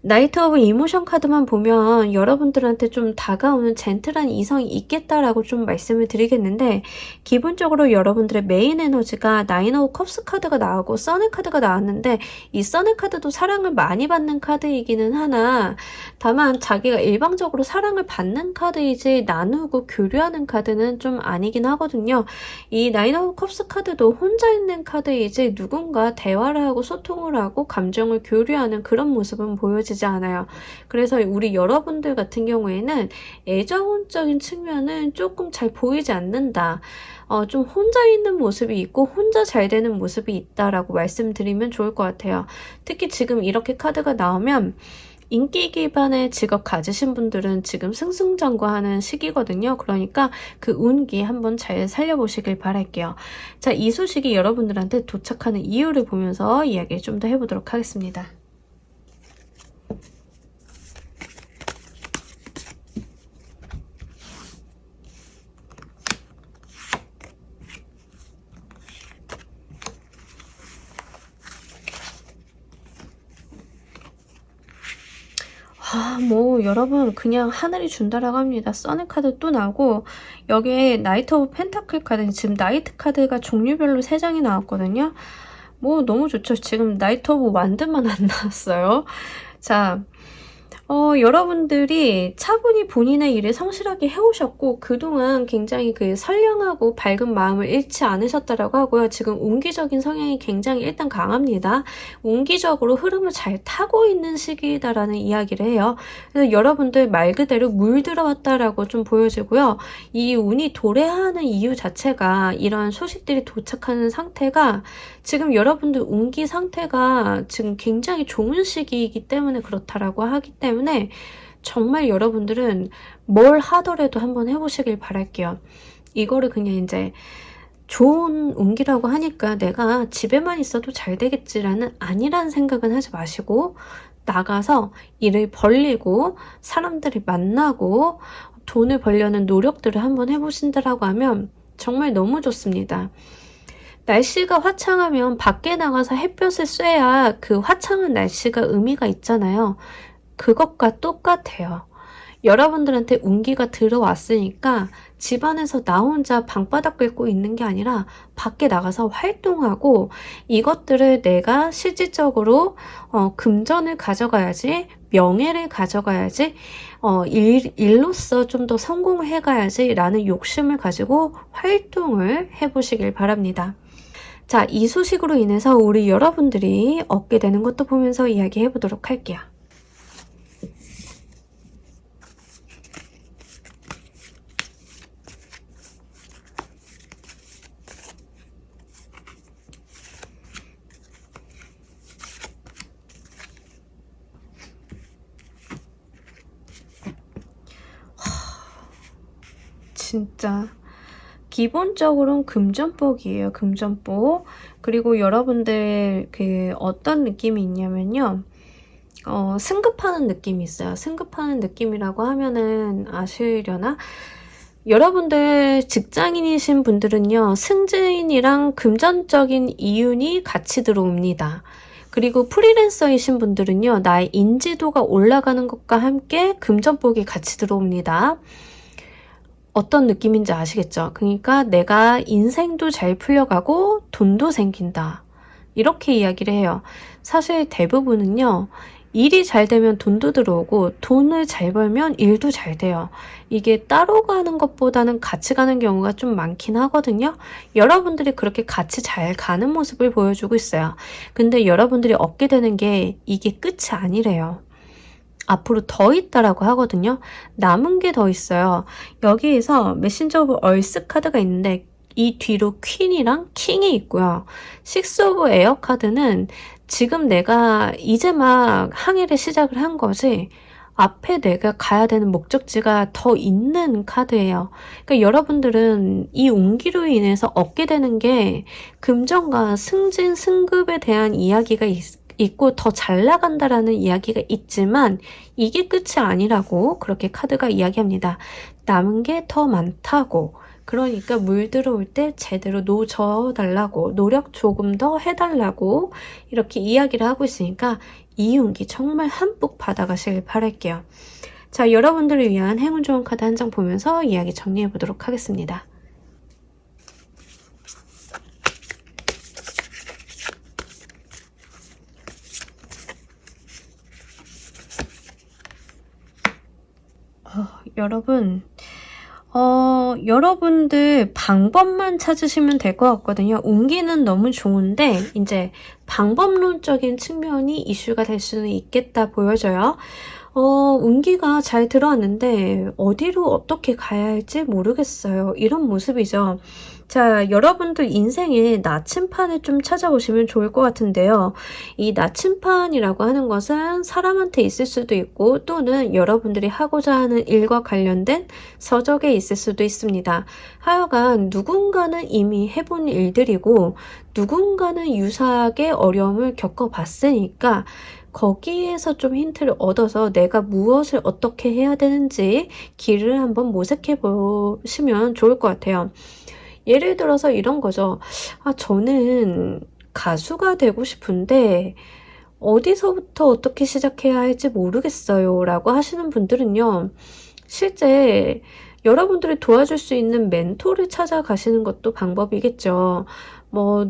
나이트 오브 이모션 카드만 보면 여러분들한테 좀 다가오는 젠틀한 이성이 있겠다라고 좀 말씀을 드리겠는데 기본적으로 여러분들의 메인 에너지가 나인 오브 컵스 카드가 나오고 선의 카드가 나왔는데 이 선의 카드도 사랑을 많이 받는 카드이기는 하나 다만 자기가 일방적으로 사랑을 받는 카드이지 나누고 교류하는 카드는 좀 아니긴 하거든요. 이 나인 오브 컵스 카드도 혼자 있는 카드이지 누군가 대화를 하고 소통을 하고 감정을 교류하는 그런 모습은 보여지지 않아요. 그래서 우리 여러분들 같은 경우에는 애정적인 측면은 조금 잘 보이지 않는다. 좀 혼자 있는 모습이 있고 혼자 잘 되는 모습이 있다라고 말씀드리면 좋을 것 같아요. 특히 지금 이렇게 카드가 나오면 인기 기반의 직업 가지신 분들은 지금 승승장구하는 시기거든요. 그러니까 그 운기 한번 잘 살려보시길 바랄게요. 자, 이 소식이 여러분들한테 도착하는 이유를 보면서 이야기 좀 더 해보도록 하겠습니다. 여러분 그냥 하늘이 준다라고 합니다. 써니 카드 또 나오고 여기에 나이트 오브 펜타클 카드 지금 나이트 카드가 종류별로 3장이 나왔거든요. 너무 좋죠. 지금 나이트 오브 완드만 안 나왔어요. 자, 여러분들이 차분히 본인의 일을 성실하게 해오셨고 그동안 굉장히 그 선량하고 밝은 마음을 잃지 않으셨다라고 하고요. 지금 운기적인 성향이 굉장히 일단 강합니다. 운기적으로 흐름을 잘 타고 있는 시기다라는 이야기를 해요. 그래서 여러분들 말 그대로 물 들어왔다라고 좀 보여지고요. 이 운이 도래하는 이유 자체가 이런 소식들이 도착하는 상태가 지금 여러분들 운기 상태가 지금 굉장히 좋은 시기이기 때문에 그렇다라고 하기 때문에 정말 여러분들은 뭘 하더라도 한번 해보시길 바랄게요. 이거를 그냥 이제 좋은 운기라고 하니까 내가 집에만 있어도 잘 되겠지라는 아니란 생각은 하지 마시고 나가서 일을 벌리고 사람들을 만나고 돈을 벌려는 노력들을 한번 해보신다라고 하면 정말 너무 좋습니다. 날씨가 화창하면 밖에 나가서 햇볕을 쐬야 그 화창한 날씨가 의미가 있잖아요. 그것과 똑같아요. 여러분들한테 운기가 들어왔으니까 집안에서 나 혼자 방바닥 긁고 있는 게 아니라 밖에 나가서 활동하고 이것들을 내가 실질적으로 금전을 가져가야지, 명예를 가져가야지, 일로서 좀 더 성공을 해가야지 라는 욕심을 가지고 활동을 해보시길 바랍니다. 자, 이 소식으로 인해서 우리 여러분들이 얻게 되는 것도 보면서 이야기해 보도록 할게요. 진짜 기본적으로는 금전복이에요. 금전복. 그리고 여러분들 어떤 느낌이 있냐면요. 승급하는 느낌이 있어요. 승급하는 느낌이라고 하면은 아시려나? 여러분들 직장인이신 분들은요. 승진이랑 금전적인 이윤이 같이 들어옵니다. 그리고 프리랜서이신 분들은요. 나의 인지도가 올라가는 것과 함께 금전복이 같이 들어옵니다. 어떤 느낌인지 아시겠죠? 그러니까 내가 인생도 잘 풀려가고 돈도 생긴다. 이렇게 이야기를 해요. 사실 대부분은요. 일이 잘 되면 돈도 들어오고 돈을 잘 벌면 일도 잘 돼요. 이게 따로 가는 것보다는 같이 가는 경우가 좀 많긴 하거든요. 여러분들이 그렇게 같이 잘 가는 모습을 보여주고 있어요. 근데 여러분들이 얻게 되는 게 이게 끝이 아니래요. 앞으로 더 있다라고 하거든요. 남은 게 더 있어요. 여기에서 메신저 오브 얼스 카드가 있는데 이 뒤로 퀸이랑 킹이 있고요. 식스 오브 에어 카드는 지금 내가 이제 막 항해를 시작을 한 거지 앞에 내가 가야 되는 목적지가 더 있는 카드예요. 그러니까 여러분들은 이 운기로 인해서 얻게 되는 게 금전과 승진, 승급에 대한 이야기가 있고 더 잘 나간다라는 이야기가 있지만 이게 끝이 아니라고 그렇게 카드가 이야기합니다. 남은 게 더 많다고. 그러니까 물 들어올 때 제대로 놓쳐달라고, 노력 조금 더 해달라고 이렇게 이야기를 하고 있으니까 이 운기 정말 한몫 받아가시길 바랄게요. 자, 여러분들을 위한 행운 좋은 카드 한 장 보면서 이야기 정리해 보도록 하겠습니다. 여러분들 방법만 찾으시면 될 것 같거든요. 운기는 너무 좋은데 이제 방법론적인 측면이 이슈가 될 수는 있겠다 보여져요. 운기가 잘 들어왔는데 어디로 어떻게 가야 할지 모르겠어요. 이런 모습이죠. 자, 여러분들 인생에 나침판을 좀 찾아보시면 좋을 것 같은데요. 이 나침판이라고 하는 것은 사람한테 있을 수도 있고 또는 여러분들이 하고자 하는 일과 관련된 서적에 있을 수도 있습니다. 하여간 누군가는 이미 해본 일들이고 누군가는 유사하게 어려움을 겪어봤으니까 거기에서 좀 힌트를 얻어서 내가 무엇을 어떻게 해야 되는지 길을 한번 모색해 보시면 좋을 것 같아요. 예를 들어서 이런 거죠. 저는 가수가 되고 싶은데 어디서부터 어떻게 시작해야 할지 모르겠어요 라고 하시는 분들은요. 실제 여러분들이 도와줄 수 있는 멘토를 찾아가시는 것도 방법이겠죠.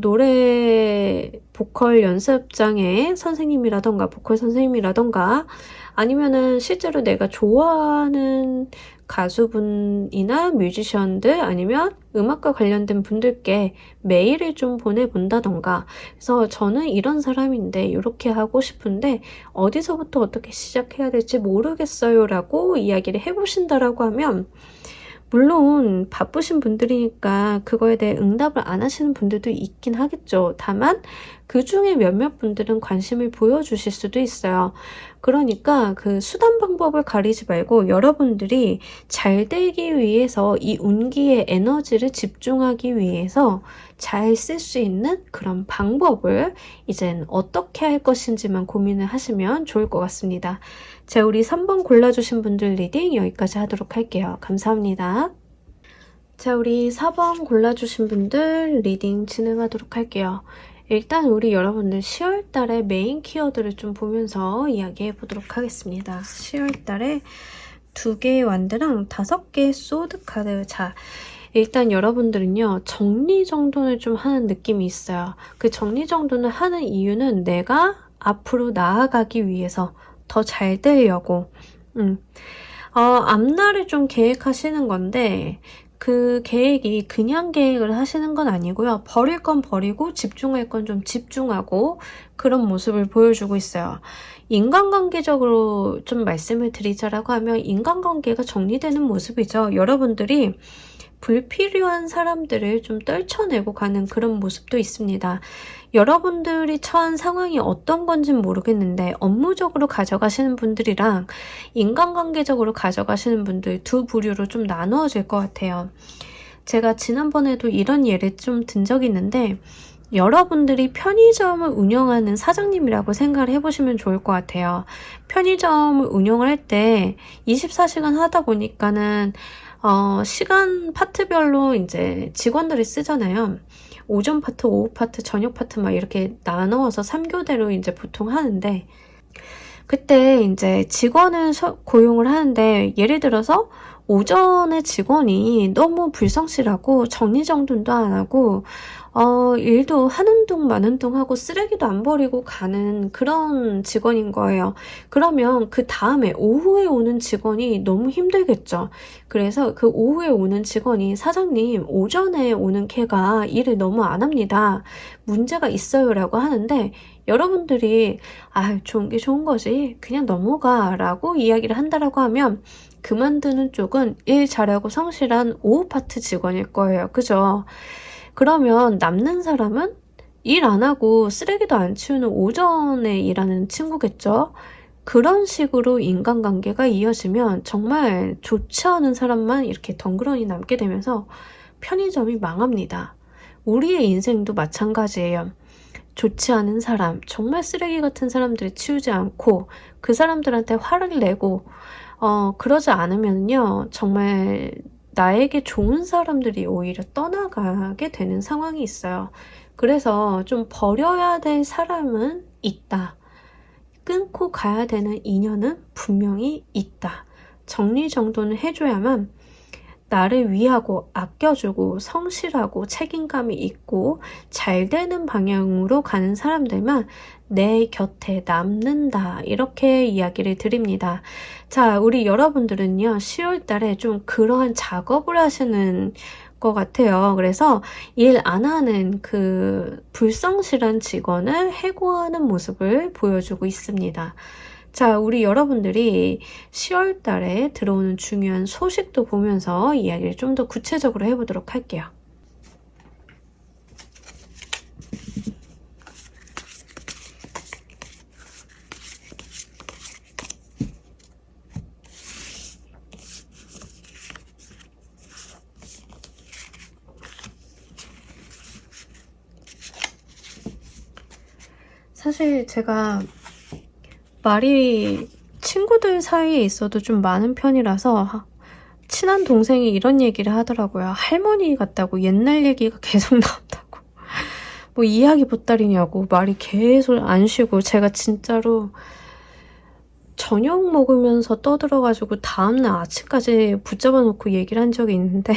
노래 보컬 연습장의 선생님이라던가 보컬 선생님이라던가 아니면은 실제로 내가 좋아하는 가수분이나 뮤지션들 아니면 음악과 관련된 분들께 메일을 좀 보내본다던가. 그래서 저는 이런 사람인데 이렇게 하고 싶은데 어디서부터 어떻게 시작해야 될지 모르겠어요 라고 이야기를 해보신다라고 하면 물론 바쁘신 분들이니까 그거에 대해 응답을 안 하시는 분들도 있긴 하겠죠. 다만 그 중에 몇몇 분들은 관심을 보여주실 수도 있어요. 그러니까 그 수단 방법을 가리지 말고 여러분들이 잘 되기 위해서 이 운기의 에너지를 집중하기 위해서 잘 쓸 수 있는 그런 방법을 이젠 어떻게 할 것인지만 고민을 하시면 좋을 것 같습니다. 자, 우리 3번 골라주신 분들 리딩 여기까지 하도록 할게요. 감사합니다. 자, 우리 4번 골라주신 분들 리딩 진행하도록 할게요. 일단 우리 여러분들 10월 달에 메인 키워드를 좀 보면서 이야기해 보도록 하겠습니다. 10월 달에 2개의 완드랑 5개의 소드 카드. 자, 일단 여러분들은요, 정리정돈을 좀 하는 느낌이 있어요. 그 정리정돈을 하는 이유는 내가 앞으로 나아가기 위해서 더 잘 되려고 앞날을 좀 계획하시는 건데 그 계획이 그냥 계획을 하시는 건 아니고요. 버릴 건 버리고 집중할 건 좀 집중하고 그런 모습을 보여주고 있어요. 인간관계적으로 좀 말씀을 드리자라고 하면 인간관계가 정리되는 모습이죠. 여러분들이 불필요한 사람들을 좀 떨쳐내고 가는 그런 모습도 있습니다. 여러분들이 처한 상황이 어떤 건지는 모르겠는데 업무적으로 가져가시는 분들이랑 인간관계적으로 가져가시는 분들 두 부류로 좀 나누어질 것 같아요. 제가 지난번에도 이런 예를 좀 든 적이 있는데 여러분들이 편의점을 운영하는 사장님이라고 생각을 해보시면 좋을 것 같아요. 편의점을 운영을 할 때 24시간 하다 보니까는 시간 파트별로 이제 직원들이 쓰잖아요. 오전 파트, 오후 파트, 저녁 파트 막 이렇게 나누어서 3교대로 이제 보통 하는데 그때 이제 직원을 고용을 하는데 예를 들어서 오전에 직원이 너무 불성실하고 정리정돈도 안 하고 일도 하는 둥 마는 둥 하고 쓰레기도 안 버리고 가는 그런 직원인 거예요. 그러면 그 다음에 오후에 오는 직원이 너무 힘들겠죠. 그래서 그 오후에 오는 직원이 사장님 오전에 오는 걔가 일을 너무 안 합니다. 문제가 있어요 라고 하는데 여러분들이 좋은 게 좋은 거지 그냥 넘어가 라고 이야기를 한다라고 하면 그만두는 쪽은 일 잘하고 성실한 오후 파트 직원일 거예요. 그죠? 그러면 남는 사람은 일 안 하고 쓰레기도 안 치우는 오전에 일하는 친구겠죠? 그런 식으로 인간관계가 이어지면 정말 좋지 않은 사람만 이렇게 덩그러니 남게 되면서 편의점이 망합니다. 우리의 인생도 마찬가지예요. 좋지 않은 사람, 정말 쓰레기 같은 사람들이 치우지 않고 그 사람들한테 화를 내고 그러지 않으면요 정말 나에게 좋은 사람들이 오히려 떠나가게 되는 상황이 있어요. 그래서 좀 버려야 될 사람은 있다. 끊고 가야 되는 인연은 분명히 있다. 정리정돈을 해줘야만 나를 위하고 아껴주고 성실하고 책임감이 있고 잘 되는 방향으로 가는 사람들만 내 곁에 남는다. 이렇게 이야기를 드립니다. 자, 우리 여러분들은요 10월 달에 좀 그러한 작업을 하시는 것 같아요. 그래서 일 안 하는 그 불성실한 직원을 해고하는 모습을 보여주고 있습니다. 자, 우리 여러분들이 10월 달에 들어오는 중요한 소식도 보면서 이야기를 좀 더 구체적으로 해보도록 할게요. 사실 제가 말이 친구들 사이에 있어도 좀 많은 편이라서 친한 동생이 이런 얘기를 하더라고요. 할머니 같다고 옛날 얘기가 계속 나온다고. 뭐 이야기 보따리냐고 말이 계속 안 쉬고 제가 진짜로 저녁 먹으면서 떠들어가지고 다음날 아침까지 붙잡아 놓고 얘기를 한 적이 있는데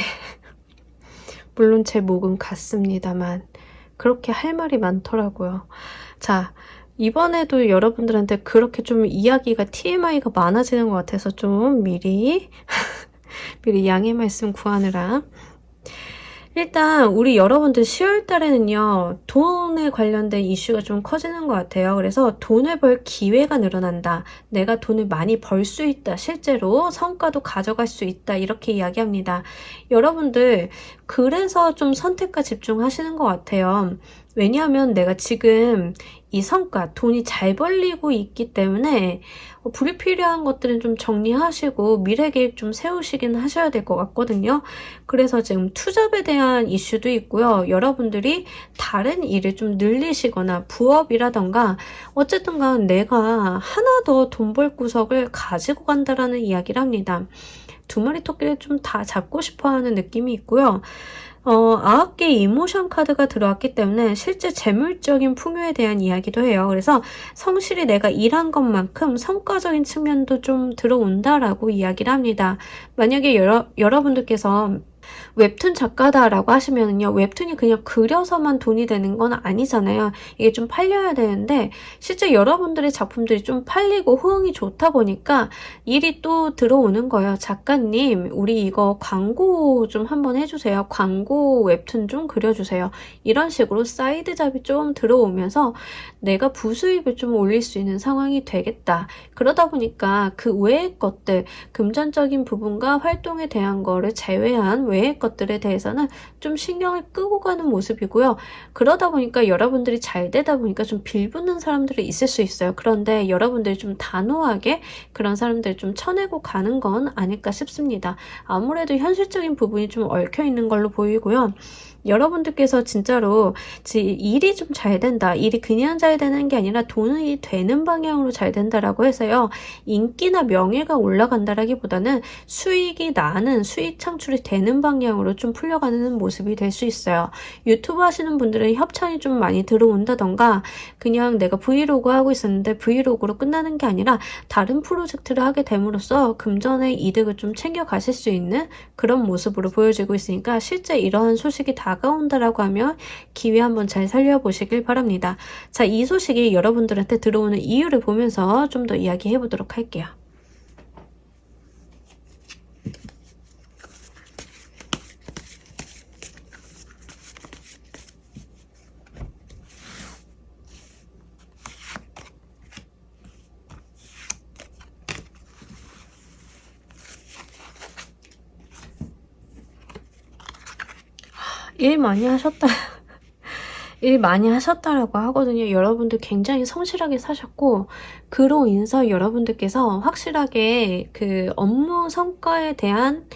물론 제 목은 갔습니다만 그렇게 할 말이 많더라고요. 자, 이번에도 여러분들한테 그렇게 좀 이야기가 TMI가 많아지는 것 같아서 좀 미리 양해 말씀 구하느라 일단 우리 여러분들 10월 달에는요, 돈에 관련된 이슈가 좀 커지는 것 같아요. 그래서 돈을 벌 기회가 늘어난다. 내가 돈을 많이 벌 수 있다. 실제로 성과도 가져갈 수 있다. 이렇게 이야기합니다. 여러분들 그래서 좀 선택과 집중하시는 것 같아요. 왜냐하면 내가 지금 이 성과, 돈이 잘 벌리고 있기 때문에 불필요한 것들은 좀 정리하시고 미래 계획 좀 세우시긴 하셔야 될 것 같거든요. 그래서 지금 투잡에 대한 이슈도 있고요. 여러분들이 다른 일을 좀 늘리시거나 부업이라던가 어쨌든 간 내가 하나 더 돈 벌 구석을 가지고 간다라는 이야기를 합니다. 두 마리 토끼를 좀 다 잡고 싶어 하는 느낌이 있고요. 9개의 이모션 카드가 들어왔기 때문에 실제 재물적인 풍요에 대한 이야기도 해요. 그래서 성실히 내가 일한 것만큼 성과적인 측면도 좀 들어온다라고 이야기를 합니다. 만약에 여러분들께서 웹툰 작가다라고 하시면요, 웹툰이 그냥 그려서만 돈이 되는 건 아니잖아요. 이게 좀 팔려야 되는데 실제 여러분들의 작품들이 좀 팔리고 호응이 좋다 보니까 일이 또 들어오는 거예요. 작가님, 우리 이거 광고 좀 한번 해주세요. 광고 웹툰 좀 그려주세요. 이런 식으로 사이드 잡이 좀 들어오면서 내가 부수입을 좀 올릴 수 있는 상황이 되겠다. 그러다 보니까 그 외의 것들, 금전적인 부분과 활동에 대한 거를 제외한 외의 것들에 대해서는 좀 신경을 끄고 가는 모습이고요. 그러다 보니까 여러분들이 잘 되다 보니까 좀 빌붙는 사람들이 있을 수 있어요. 그런데 여러분들이 좀 단호하게 그런 사람들을 좀 쳐내고 가는 건 아닐까 싶습니다. 아무래도 현실적인 부분이 좀 얽혀 있는 걸로 보이고요. 여러분들께서 진짜로 일이 좀 잘 된다. 일이 그냥 잘 되는 게 아니라 돈이 되는 방향으로 잘 된다라고 해서요. 인기나 명예가 올라간다라기보다는 수익이 나는 수익 창출이 되는 방향으로 좀 풀려가는 모습이 될 수 있어요. 유튜브 하시는 분들은 협찬이 좀 많이 들어온다던가 그냥 내가 브이로그 하고 있었는데 브이로그로 끝나는 게 아니라 다른 프로젝트를 하게 됨으로써 금전의 이득을 좀 챙겨가실 수 있는 그런 모습으로 보여지고 있으니까 실제 이러한 소식이 다가온다라고 하면 기회 한번 잘 살려보시길 바랍니다. 자, 이 소식이 여러분들한테 들어오는 이유를 보면서 좀 더 이야기해 보도록 할게요. 일 많이 하셨다. 일 많이 하셨다라고 하거든요. 여러분들 굉장히 성실하게 사셨고 그로 인해서 여러분들께서 확실하게 그 업무 성과에 대한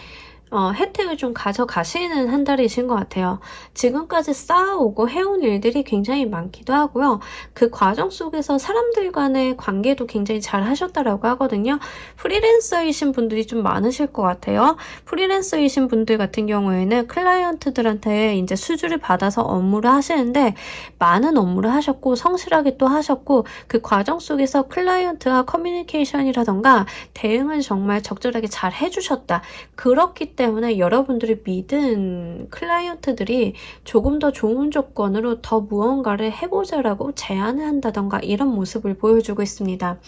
혜택을 좀 가져가시는 한 달이신 것 같아요. 지금까지 쌓아오고 해온 일들이 굉장히 많기도 하고요. 그 과정 속에서 사람들 간의 관계도 굉장히 잘 하셨다라고 하거든요. 프리랜서이신 분들이 좀 많으실 것 같아요. 프리랜서이신 분들 같은 경우에는 클라이언트들한테 이제 수주를 받아서 업무를 하시는데 많은 업무를 하셨고 성실하게 또 하셨고 그 과정 속에서 클라이언트와 커뮤니케이션이라던가 대응을 정말 적절하게 잘 해주셨다. 그렇기 때문에 여러분들이 믿은 클라이언트들이 조금 더 좋은 조건으로 더 무언가를 해보자라고 제안을 한다던가 이런 모습을 보여주고 있습니다.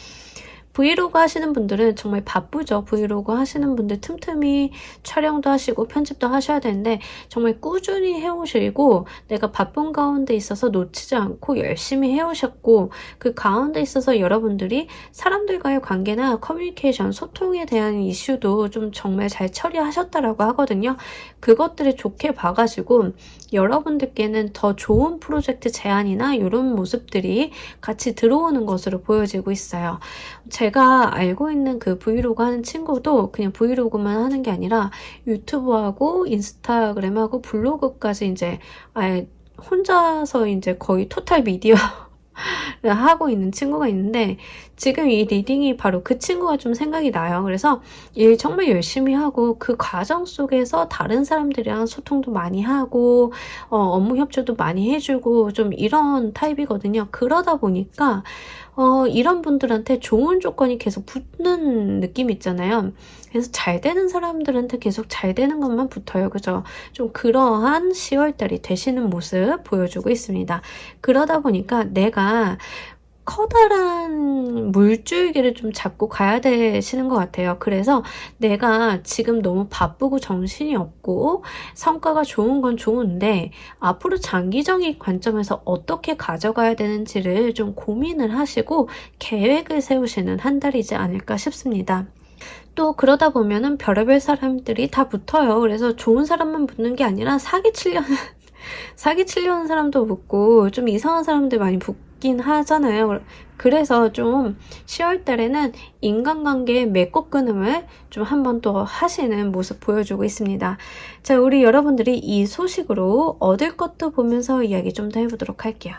브이로그 하시는 분들은 정말 바쁘죠. 브이로그 하시는 분들 틈틈이 촬영도 하시고 편집도 하셔야 되는데 정말 꾸준히 해오시고 내가 바쁜 가운데 있어서 놓치지 않고 열심히 해오셨고 그 가운데 있어서 여러분들이 사람들과의 관계나 커뮤니케이션, 소통에 대한 이슈도 좀 정말 잘 처리하셨다라고 하거든요. 그것들을 좋게 봐가지고 여러분들께는 더 좋은 프로젝트 제안이나 이런 모습들이 같이 들어오는 것으로 보여지고 있어요. 제가 알고 있는 그 브이로그 하는 친구도 그냥 브이로그만 하는 게 아니라 유튜브하고 인스타그램하고 블로그까지 이제 아예 혼자서 이제 거의 토탈 미디어 하고 있는 친구가 있는데 지금 이 리딩이 바로 그 친구가 좀 생각이 나요. 그래서 일 정말 열심히 하고 그 과정 속에서 다른 사람들이랑 소통도 많이 하고 업무 협조도 많이 해주고 좀 이런 타입이거든요. 그러다 보니까 이런 분들한테 좋은 조건이 계속 붙는 느낌 있잖아요. 그래서 잘 되는 사람들한테 계속 잘 되는 것만 붙어요. 그죠? 좀 그러한 10월달이 되시는 모습 보여주고 있습니다. 그러다 보니까 내가 커다란 물줄기를 좀 잡고 가야 되시는 것 같아요. 그래서 내가 지금 너무 바쁘고 정신이 없고 성과가 좋은 건 좋은데 앞으로 장기적인 관점에서 어떻게 가져가야 되는지를 좀 고민을 하시고 계획을 세우시는 한 달이지 않을까 싶습니다. 또 그러다 보면은 별의별 사람들이 다 붙어요. 그래서 좋은 사람만 붙는 게 아니라 사기치려는 사람도 붙고 좀 이상한 사람들 많이 붙긴 하잖아요. 그래서 좀 10월 달에는 인간관계의 맺고 끊음을 좀 한 번 더 하시는 모습 보여주고 있습니다. 자, 우리 여러분들이 이 소식으로 얻을 것도 보면서 이야기 좀 더 해보도록 할게요.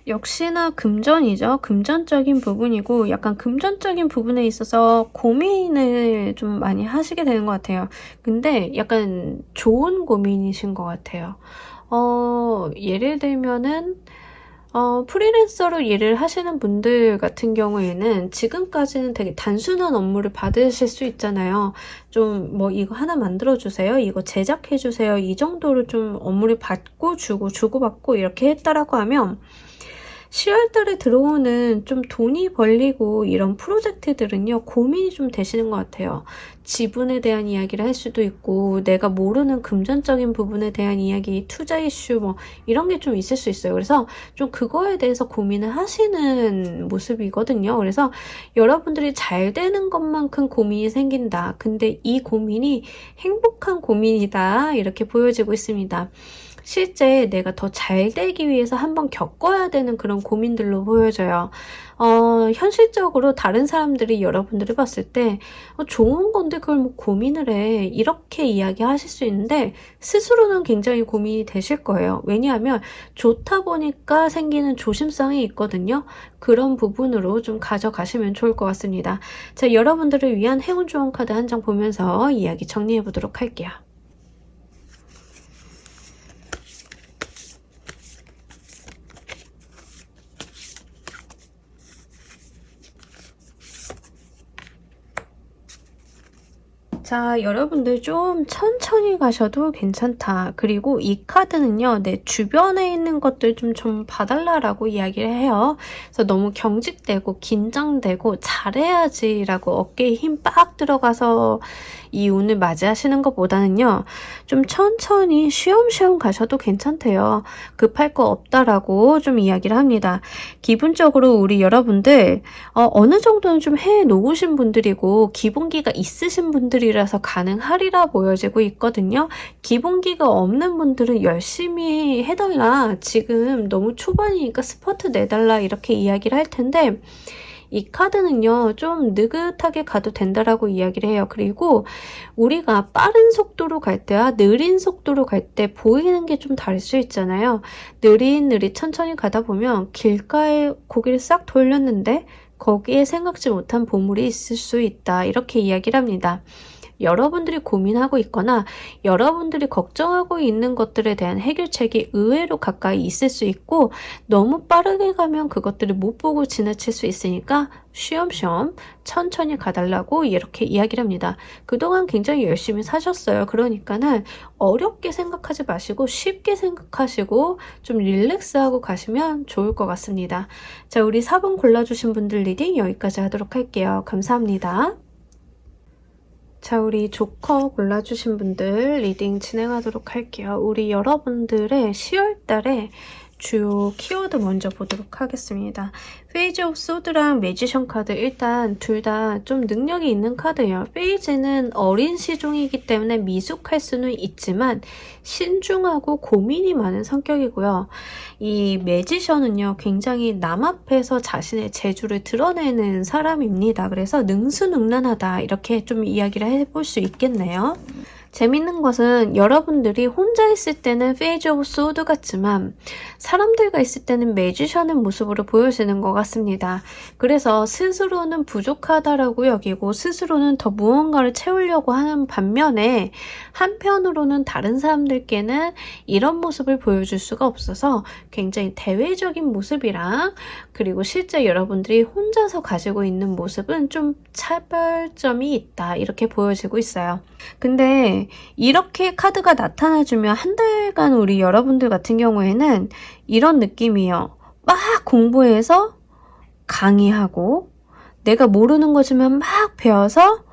역시나 금전이죠. 금전적인 부분이고 약간 금전적인 부분에 있어서 고민을 좀 많이 하시게 되는 것 같아요. 근데 약간 좋은 고민이신 것 같아요. 예를 들면은 프리랜서로 일을 하시는 분들 같은 경우에는 지금까지는 되게 단순한 업무를 받으실 수 있잖아요. 좀 뭐 이거 하나 만들어주세요. 이거 제작해주세요. 이 정도로 좀 업무를 받고 주고받고 이렇게 했다라고 하면 10월 달에 들어오는 좀 돈이 벌리고 이런 프로젝트들은요, 고민이 좀 되시는 것 같아요. 지분에 대한 이야기를 할 수도 있고, 내가 모르는 금전적인 부분에 대한 이야기, 투자 이슈 뭐 이런 게 좀 있을 수 있어요. 그래서 좀 그거에 대해서 고민을 하시는 모습이거든요. 그래서 여러분들이 잘 되는 것만큼 고민이 생긴다. 근데 이 고민이 행복한 고민이다. 이렇게 보여지고 있습니다. 실제 내가 더 잘 되기 위해서 한번 겪어야 되는 그런 고민들로 보여져요. 현실적으로 다른 사람들이 여러분들이 봤을 때 좋은 건데 그걸 뭐 고민을 해 이렇게 이야기하실 수 있는데 스스로는 굉장히 고민이 되실 거예요. 왜냐하면 좋다 보니까 생기는 조심성이 있거든요. 그런 부분으로 좀 가져가시면 좋을 것 같습니다. 자, 여러분들을 위한 행운 조언 카드 한 장 보면서 이야기 정리해 보도록 할게요. 자, 여러분들 좀 천천히 가셔도 괜찮다. 그리고 이 카드는요, 내 주변에 있는 것들 좀 봐달라라고 이야기를 해요. 그래서 너무 경직되고 긴장되고 잘해야지라고 어깨에 힘 빡 들어가서 이 운을 맞이하시는 것보다는요, 좀 천천히 쉬엄쉬엄 가셔도 괜찮대요. 급할 거 없다라고 좀 이야기를 합니다. 기본적으로 우리 여러분들 어느 정도는 좀 해놓으신 분들이고 기본기가 있으신 분들이라서 가능하리라 보여지고 있거든요. 기본기가 없는 분들은 열심히 해달라. 지금 너무 초반이니까 스퍼트 내달라 이렇게 이야기를 할 텐데 이 카드는요, 좀 느긋하게 가도 된다라고 이야기를 해요. 그리고 우리가 빠른 속도로 갈 때와 느린 속도로 갈 때 보이는 게 좀 다를 수 있잖아요. 느릿느릿 천천히 가다 보면 길가에 고개를 싹 돌렸는데 거기에 생각지 못한 보물이 있을 수 있다. 이렇게 이야기를 합니다. 여러분들이 고민하고 있거나 여러분들이 걱정하고 있는 것들에 대한 해결책이 의외로 가까이 있을 수 있고 너무 빠르게 가면 그것들을 못 보고 지나칠 수 있으니까 쉬엄쉬엄 천천히 가달라고 이렇게 이야기를 합니다. 그동안 굉장히 열심히 사셨어요. 그러니까는 어렵게 생각하지 마시고 쉽게 생각하시고 좀 릴렉스하고 가시면 좋을 것 같습니다. 자, 우리 4번 골라주신 분들 리딩 여기까지 하도록 할게요. 감사합니다. 자, 우리 조커 골라주신 분들 리딩 진행하도록 할게요. 우리 여러분들의 10월 달에 주요 키워드 먼저 보도록 하겠습니다. 페이지 오브 소드랑 매지션 카드 일단 둘 다 좀 능력이 있는 카드예요. 페이지는 어린 시종이기 때문에 미숙할 수는 있지만 신중하고 고민이 많은 성격이고요. 이 매지션은요, 굉장히 남 앞에서 자신의 재주를 드러내는 사람입니다. 그래서 능수능란하다 이렇게 좀 이야기를 해볼 수 있겠네요. 재밌는 것은 여러분들이 혼자 있을 때는 페이지 오브 소드 같지만 사람들과 있을 때는 매지션의 모습으로 보여지는 것 같습니다. 그래서 스스로는 부족하다라고 여기고 스스로는 더 무언가를 채우려고 하는 반면에 한편으로는 다른 사람들께는 이런 모습을 보여줄 수가 없어서 굉장히 대외적인 모습이랑 그리고 실제 여러분들이 혼자서 가지고 있는 모습은 좀 차별점이 있다 이렇게 보여지고 있어요. 근데 이렇게 카드가 나타나주면 한 달간 우리 여러분들 같은 경우에는 이런 느낌이에요. 막 공부해서 강의하고 내가 모르는 거지만 막 배워서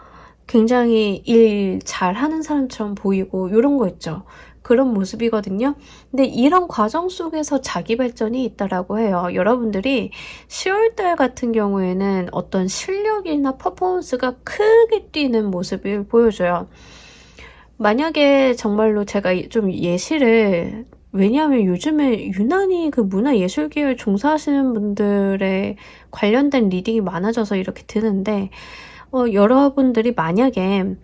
굉장히 일 잘하는 사람처럼 보이고 이런 거 있죠. 그런 모습이거든요. 근데 이런 과정 속에서 자기 발전이 있다라고 해요. 여러분들이 10월달 같은 경우에는 어떤 실력이나 퍼포먼스가 크게 뛰는 모습을 보여줘요. 만약에 정말로 제가 좀 예시를 왜냐하면 요즘에 유난히 그 문화예술계열 종사하시는 분들의 관련된 리딩이 많아져서 이렇게 드는데 여러분들이 만약에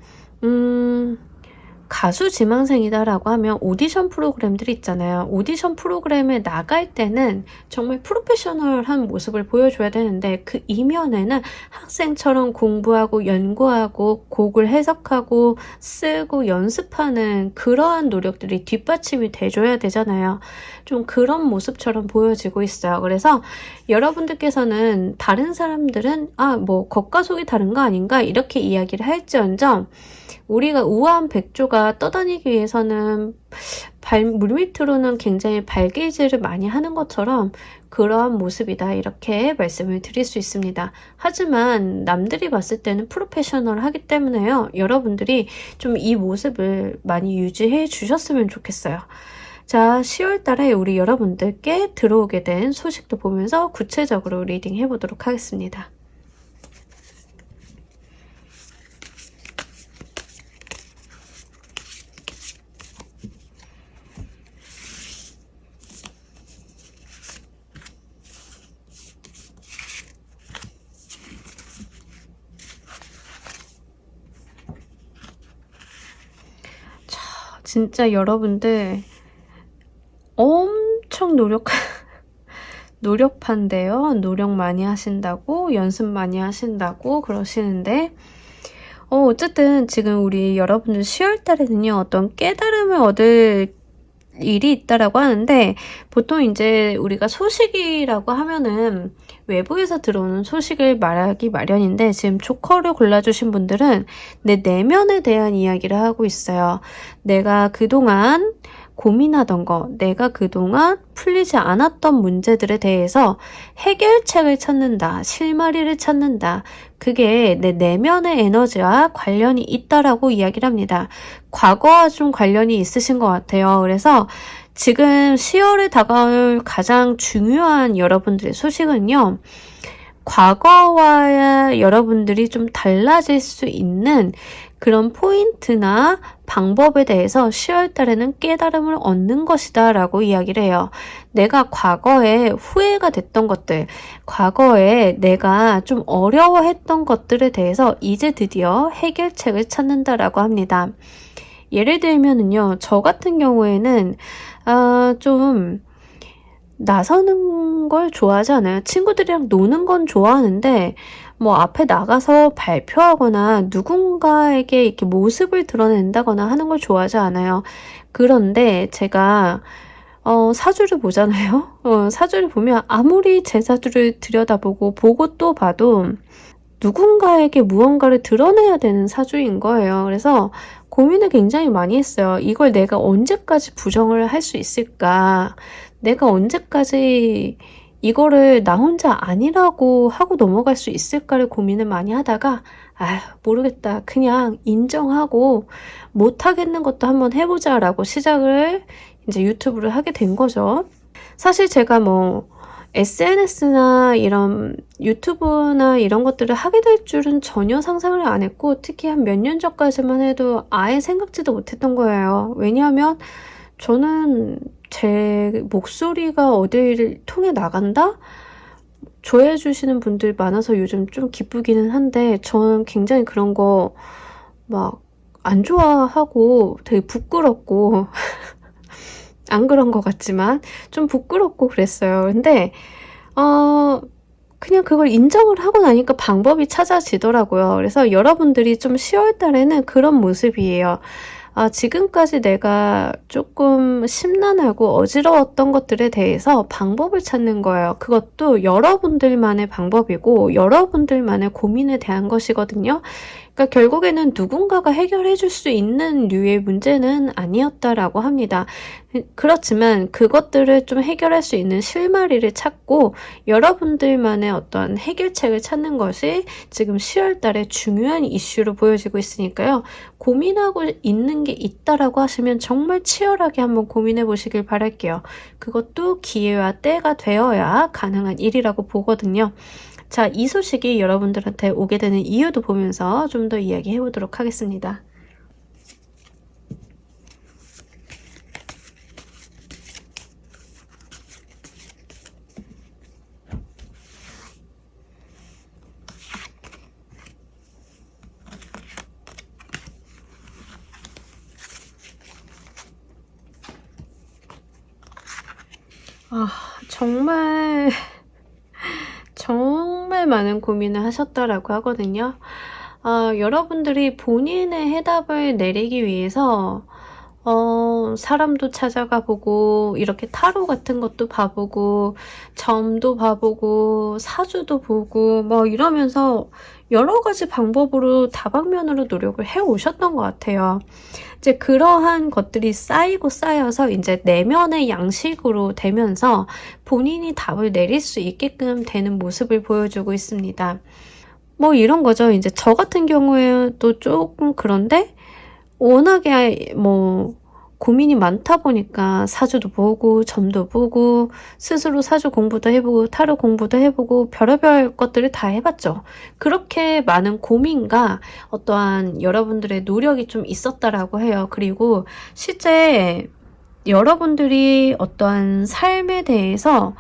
가수 지망생이다라고 하면 오디션 프로그램들이 있잖아요. 오디션 프로그램에 나갈 때는 정말 프로페셔널한 모습을 보여줘야 되는데 그 이면에는 학생처럼 공부하고 연구하고 곡을 해석하고 쓰고 연습하는 그러한 노력들이 뒷받침이 돼줘야 되잖아요. 좀 그런 모습처럼 보여지고 있어요. 그래서 여러분들께서는 다른 사람들은 뭐 겉과 속이 다른 거 아닌가 이렇게 이야기를 할지언정 우리가 우아한 백조가 떠다니기 위해서는 물밑으로는 굉장히 발길질을 많이 하는 것처럼 그러한 모습이다 이렇게 말씀을 드릴 수 있습니다. 하지만 남들이 봤을 때는 프로페셔널하기 때문에요. 여러분들이 좀 이 모습을 많이 유지해 주셨으면 좋겠어요. 자, 10월 달에 우리 여러분들께 들어오게 된 소식도 보면서 구체적으로 리딩 해보도록 하겠습니다. 진짜 여러분들 엄청 노력한대요. 노력 많이 하신다고, 연습 많이 하신다고 그러시는데 어쨌든 지금 우리 여러분들 10월 달에는요. 어떤 깨달음을 얻을 일이 있다라고 하는데 보통 이제 우리가 소식이라고 하면은 외부에서 들어오는 소식을 말하기 마련인데 지금 조커를 골라주신 분들은 내 내면에 대한 이야기를 하고 있어요. 내가 그동안 고민하던 거, 내가 그동안 풀리지 않았던 문제들에 대해서 해결책을 찾는다, 실마리를 찾는다. 그게 내 내면의 에너지와 관련이 있다라고 이야기를 합니다. 과거와 좀 관련이 있으신 것 같아요. 그래서 지금 10월에 다가올 가장 중요한 여러분들의 소식은요. 과거와 여러분들이 좀 달라질 수 있는 그런 포인트나 방법에 대해서 10월 달에는 깨달음을 얻는 것이다 라고 이야기를 해요. 내가 과거에 후회가 됐던 것들, 과거에 내가 좀 어려워했던 것들에 대해서 이제 드디어 해결책을 찾는다라고 합니다. 예를 들면은요, 저 같은 경우에는 좀 나서는 걸 좋아하지 않아요. 친구들이랑 노는 건 좋아하는데 뭐 앞에 나가서 발표하거나 누군가에게 이렇게 모습을 드러낸다거나 하는 걸 좋아하지 않아요. 그런데 제가 사주를 보잖아요. 사주를 보면 아무리 제 사주를 들여다보고 보고 또 봐도 누군가에게 무언가를 드러내야 되는 사주인 거예요. 그래서 고민을 굉장히 많이 했어요. 이걸 내가 언제까지 부정을 할 수 있을까? 내가 언제까지 이거를 나 혼자 아니라고 하고 넘어갈 수 있을까를 고민을 많이 하다가 모르겠다. 그냥 인정하고 못하겠는 것도 한번 해보자 라고 시작을 이제 유튜브를 하게 된 거죠. 사실 제가 뭐 SNS나 이런 유튜브나 이런 것들을 하게 될 줄은 전혀 상상을 안 했고 특히 한 몇 년 전까지만 해도 아예 생각지도 못했던 거예요. 왜냐하면 저는 제 목소리가 어디를 통해 나간다? 좋아해 주시는 분들 많아서 요즘 좀 기쁘기는 한데 저는 굉장히 그런 거 막 안 좋아하고 되게 부끄럽고 안 그런 것 같지만 좀 부끄럽고 그랬어요. 근데 그냥 그걸 인정을 하고 나니까 방법이 찾아지더라고요. 그래서 여러분들이 좀 10월 달에는 그런 모습이에요. 지금까지 내가 조금 심란하고 어지러웠던 것들에 대해서 방법을 찾는 거예요. 그것도 여러분들만의 방법이고 여러분들만의 고민에 대한 것이거든요. 그러니까 결국에는 누군가가 해결해 줄 수 있는 류의 문제는 아니었다라고 합니다. 그렇지만 그것들을 좀 해결할 수 있는 실마리를 찾고 여러분들만의 어떤 해결책을 찾는 것이 지금 10월 달에 중요한 이슈로 보여지고 있으니까요. 고민하고 있는 게 있다라고 하시면 정말 치열하게 한번 고민해 보시길 바랄게요. 그것도 기회와 때가 되어야 가능한 일이라고 보거든요. 자, 이 소식이 여러분들한테 오게 되는 이유도 보면서 좀 더 이야기해 보도록 하겠습니다. 정말 많은 고민을 하셨다라고 하거든요. 여러분들이 본인의 해답을 내리기 위해서 사람도 찾아가 보고 이렇게 타로 같은 것도 봐보고 점도 봐보고 사주도 보고 뭐 이러면서 여러 가지 방법으로 다방면으로 노력을 해 오셨던 것 같아요. 이제 그러한 것들이 쌓이고 쌓여서 이제 내면의 양식으로 되면서 본인이 답을 내릴 수 있게끔 되는 모습을 보여주고 있습니다. 뭐 이런 거죠. 이제 저 같은 경우에도 조금 그런데 워낙에 뭐 고민이 많다 보니까 사주도 보고 점도 보고 스스로 사주 공부도 해보고 타로 공부도 해보고 별의별 것들을 다 해봤죠. 그렇게 많은 고민과 어떠한 여러분들의 노력이 좀 있었다라고 해요. 그리고 실제 여러분들이 어떠한 삶에 대해서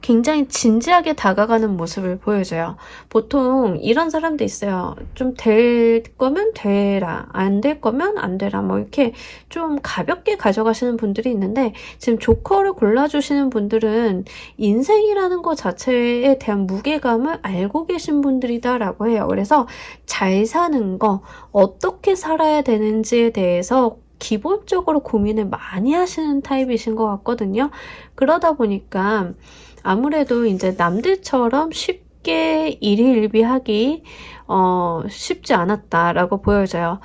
굉장히 진지하게 다가가는 모습을 보여줘요. 보통 이런 사람도 있어요. 좀 될 거면 되라, 안 될 거면 안 되라, 뭐 이렇게 좀 가볍게 가져가시는 분들이 있는데 지금 조커를 골라주시는 분들은 인생이라는 것 자체에 대한 무게감을 알고 계신 분들이다라고 해요. 그래서 잘 사는 거, 어떻게 살아야 되는지에 대해서 기본적으로 고민을 많이 하시는 타입이신 것 같거든요. 그러다 보니까 아무래도 이제 남들처럼 쉽게 일희일비하기 쉽지 않았다라고 보여져요.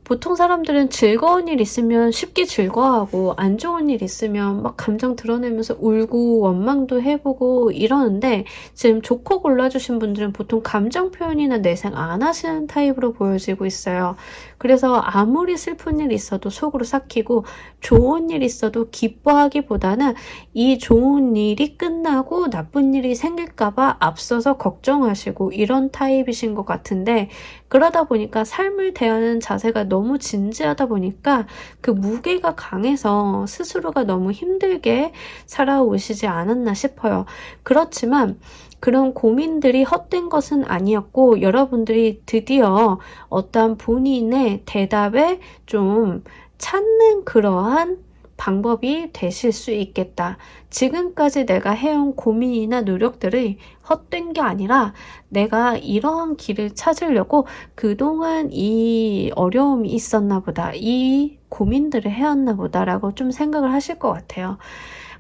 보통 사람들은 즐거운 일 있으면 쉽게 즐거워하고 안 좋은 일 있으면 막 감정 드러내면서 울고 원망도 해보고 이러는데 지금 조커 골라주신 분들은 보통 감정 표현이나 내생 안 하시는 타입으로 보여지고 있어요. 그래서 아무리 슬픈 일 있어도 속으로 삭히고 좋은 일 있어도 기뻐하기보다는 이 좋은 일이 끝나고 나쁜 일이 생길까봐 앞서서 걱정하시고 이런 타입이신 것 같은데 그러다 보니까 삶을 대하는 자세가 너무 진지하다 보니까 그 무게가 강해서 스스로가 너무 힘들게 살아오시지 않았나 싶어요. 그렇지만 그런 고민들이 헛된 것은 아니었고 여러분들이 드디어 어떠한 본인의 대답에 좀 찾는 그러한 방법이 되실 수 있겠다. 지금까지 내가 해온 고민이나 노력들이 헛된 게 아니라 내가 이러한 길을 찾으려고 그동안 이 어려움이 있었나 보다. 이 고민들을 해왔나 보다라고 좀 생각을 하실 것 같아요.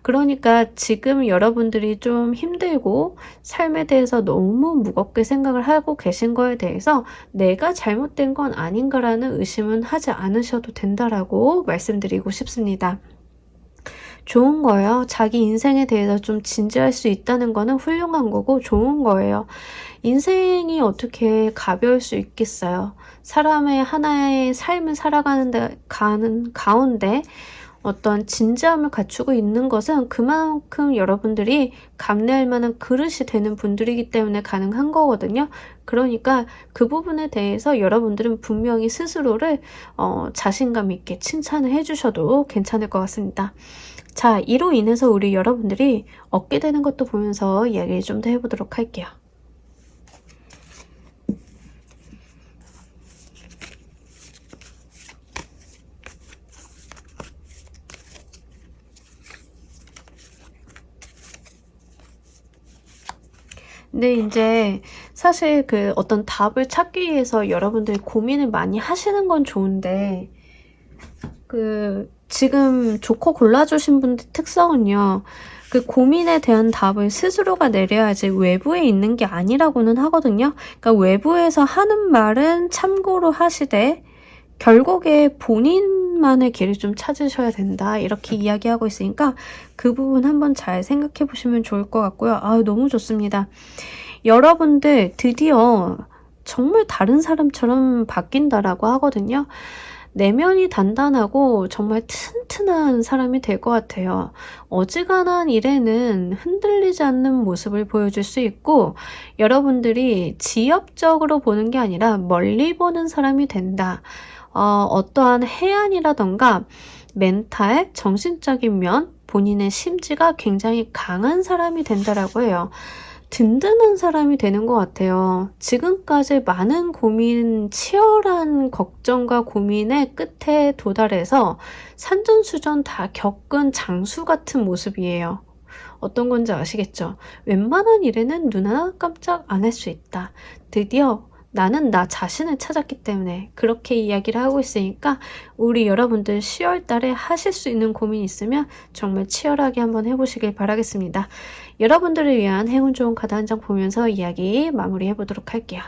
그러니까 지금 여러분들이 좀 힘들고 삶에 대해서 너무 무겁게 생각을 하고 계신 거에 대해서 내가 잘못된 건 아닌가라는 의심은 하지 않으셔도 된다라고 말씀드리고 싶습니다. 좋은 거예요. 자기 인생에 대해서 좀 진지할 수 있다는 거는 훌륭한 거고 좋은 거예요. 인생이 어떻게 가벼울 수 있겠어요. 사람의 하나의 삶을 살아가는 가운데 어떤 진지함을 갖추고 있는 것은 그만큼 여러분들이 감내할 만한 그릇이 되는 분들이기 때문에 가능한 거거든요. 그러니까 그 부분에 대해서 여러분들은 분명히 스스로를 자신감 있게 칭찬을 해주셔도 괜찮을 것 같습니다. 자, 이로 인해서 우리 여러분들이 얻게 되는 것도 보면서 이야기를 좀 더 해보도록 할게요. 근데 이제 사실 그 어떤 답을 찾기 위해서 여러분들이 고민을 많이 하시는 건 좋은데, 지금 조커 골라주신 분들 특성은요, 그 고민에 대한 답을 스스로가 내려야지 외부에 있는 게 아니라고는 하거든요. 그러니까 외부에서 하는 말은 참고로 하시되 결국에 본인만의 길을 좀 찾으셔야 된다, 이렇게 이야기하고 있으니까 그 부분 한번 잘 생각해 보시면 좋을 것 같고요. 아유, 너무 좋습니다. 여러분들 드디어 정말 다른 사람처럼 바뀐다라고 하거든요. 내면이 단단하고 정말 튼튼한 사람이 될 것 같아요. 어지간한 일에는 흔들리지 않는 모습을 보여줄 수 있고, 여러분들이 지엽적으로 보는 게 아니라 멀리 보는 사람이 된다. 어떠한 해안이라던가 멘탈, 정신적인 면, 본인의 심지가 굉장히 강한 사람이 된다라고 해요. 든든한 사람이 되는 것 같아요. 지금까지 많은 고민, 치열한 걱정과 고민의 끝에 도달해서 산전수전 다 겪은 장수 같은 모습이에요. 어떤 건지 아시겠죠? 웬만한 일에는 눈 하나 깜짝 안 할 수 있다. 드디어 나는 나 자신을 찾았기 때문에 그렇게 이야기를 하고 있으니까, 우리 여러분들 10월 달에 하실 수 있는 고민 있으면 정말 치열하게 한번 해보시길 바라겠습니다. 여러분들을 위한 행운 좋은 카드 한 장 보면서 이야기 마무리해 보도록 할게요.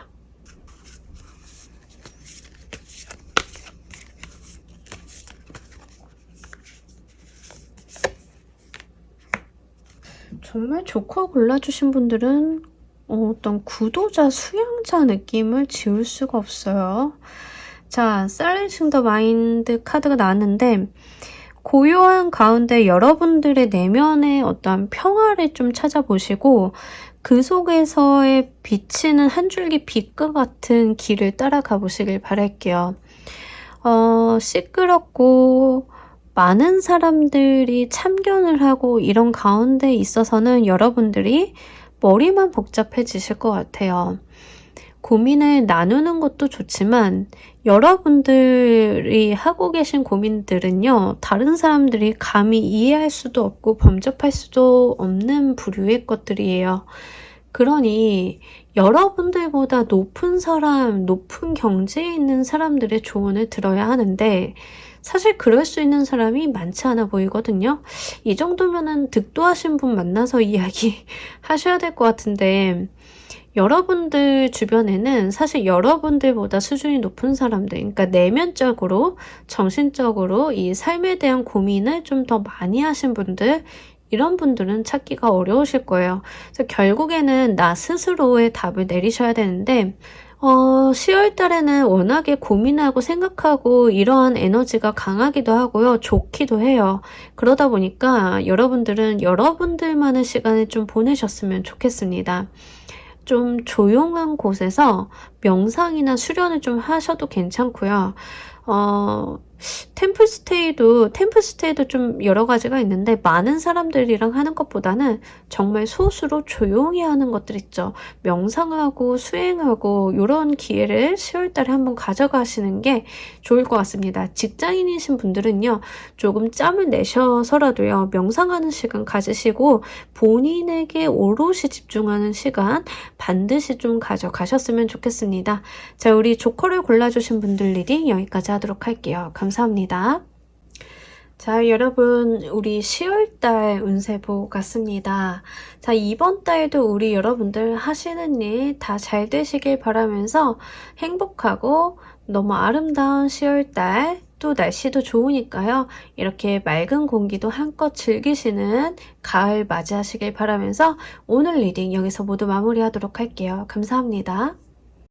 정말 조커 골라주신 분들은 어떤 구도자, 수양자 느낌을 지울 수가 없어요. 자, 셀렌싱 더 마인드 카드가 나왔는데, 고요한 가운데 여러분들의 내면의 어떤 평화를 좀 찾아보시고, 그 속에서의 비치는 한 줄기 빛과 같은 길을 따라가 보시길 바랄게요. 시끄럽고 많은 사람들이 참견을 하고 이런 가운데 있어서는 여러분들이 머리만 복잡해지실 것 같아요. 고민을 나누는 것도 좋지만 여러분들이 하고 계신 고민들은요, 다른 사람들이 감히 이해할 수도 없고 범접할 수도 없는 부류의 것들이에요. 그러니 여러분들보다 높은 사람, 높은 경지에 있는 사람들의 조언을 들어야 하는데, 사실 그럴 수 있는 사람이 많지 않아 보이거든요. 이 정도면은 득도하신 분 만나서 이야기 하셔야 될 것 같은데, 여러분들 주변에는 사실 여러분들보다 수준이 높은 사람들, 그러니까 내면적으로, 정신적으로 이 삶에 대한 고민을 좀 더 많이 하신 분들, 이런 분들은 찾기가 어려우실 거예요. 그래서 결국에는 나 스스로의 답을 내리셔야 되는데, 10월 달에는 워낙에 고민하고 생각하고 이러한 에너지가 강하기도 하고요. 좋기도 해요. 그러다 보니까 여러분들은 여러분들만의 시간을 좀 보내셨으면 좋겠습니다. 좀 조용한 곳에서 명상이나 수련을 좀 하셔도 괜찮고요. 템플스테이도 좀 여러 가지가 있는데, 많은 사람들이랑 하는 것보다는 정말 소수로 조용히 하는 것들 있죠. 명상하고 수행하고 이런 기회를 10월 달에 한번 가져가시는 게 좋을 것 같습니다. 직장인이신 분들은요, 조금 짬을 내셔서라도요, 명상하는 시간 가지시고 본인에게 오롯이 집중하는 시간 반드시 좀 가져가셨으면 좋겠습니다. 자, 우리 조커를 골라주신 분들 리딩 여기까지 하도록 할게요. 감사합니다. 자, 여러분, 우리 10월달 운세 보고 갔습니다. 자, 이번 달도 우리 여러분들 하시는 일 다 잘 되시길 바라면서 행복하고 너무 아름다운 10월달, 또 날씨도 좋으니까요, 이렇게 맑은 공기도 한껏 즐기시는 가을 맞이하시길 바라면서 오늘 리딩 여기서 모두 마무리하도록 할게요. 감사합니다.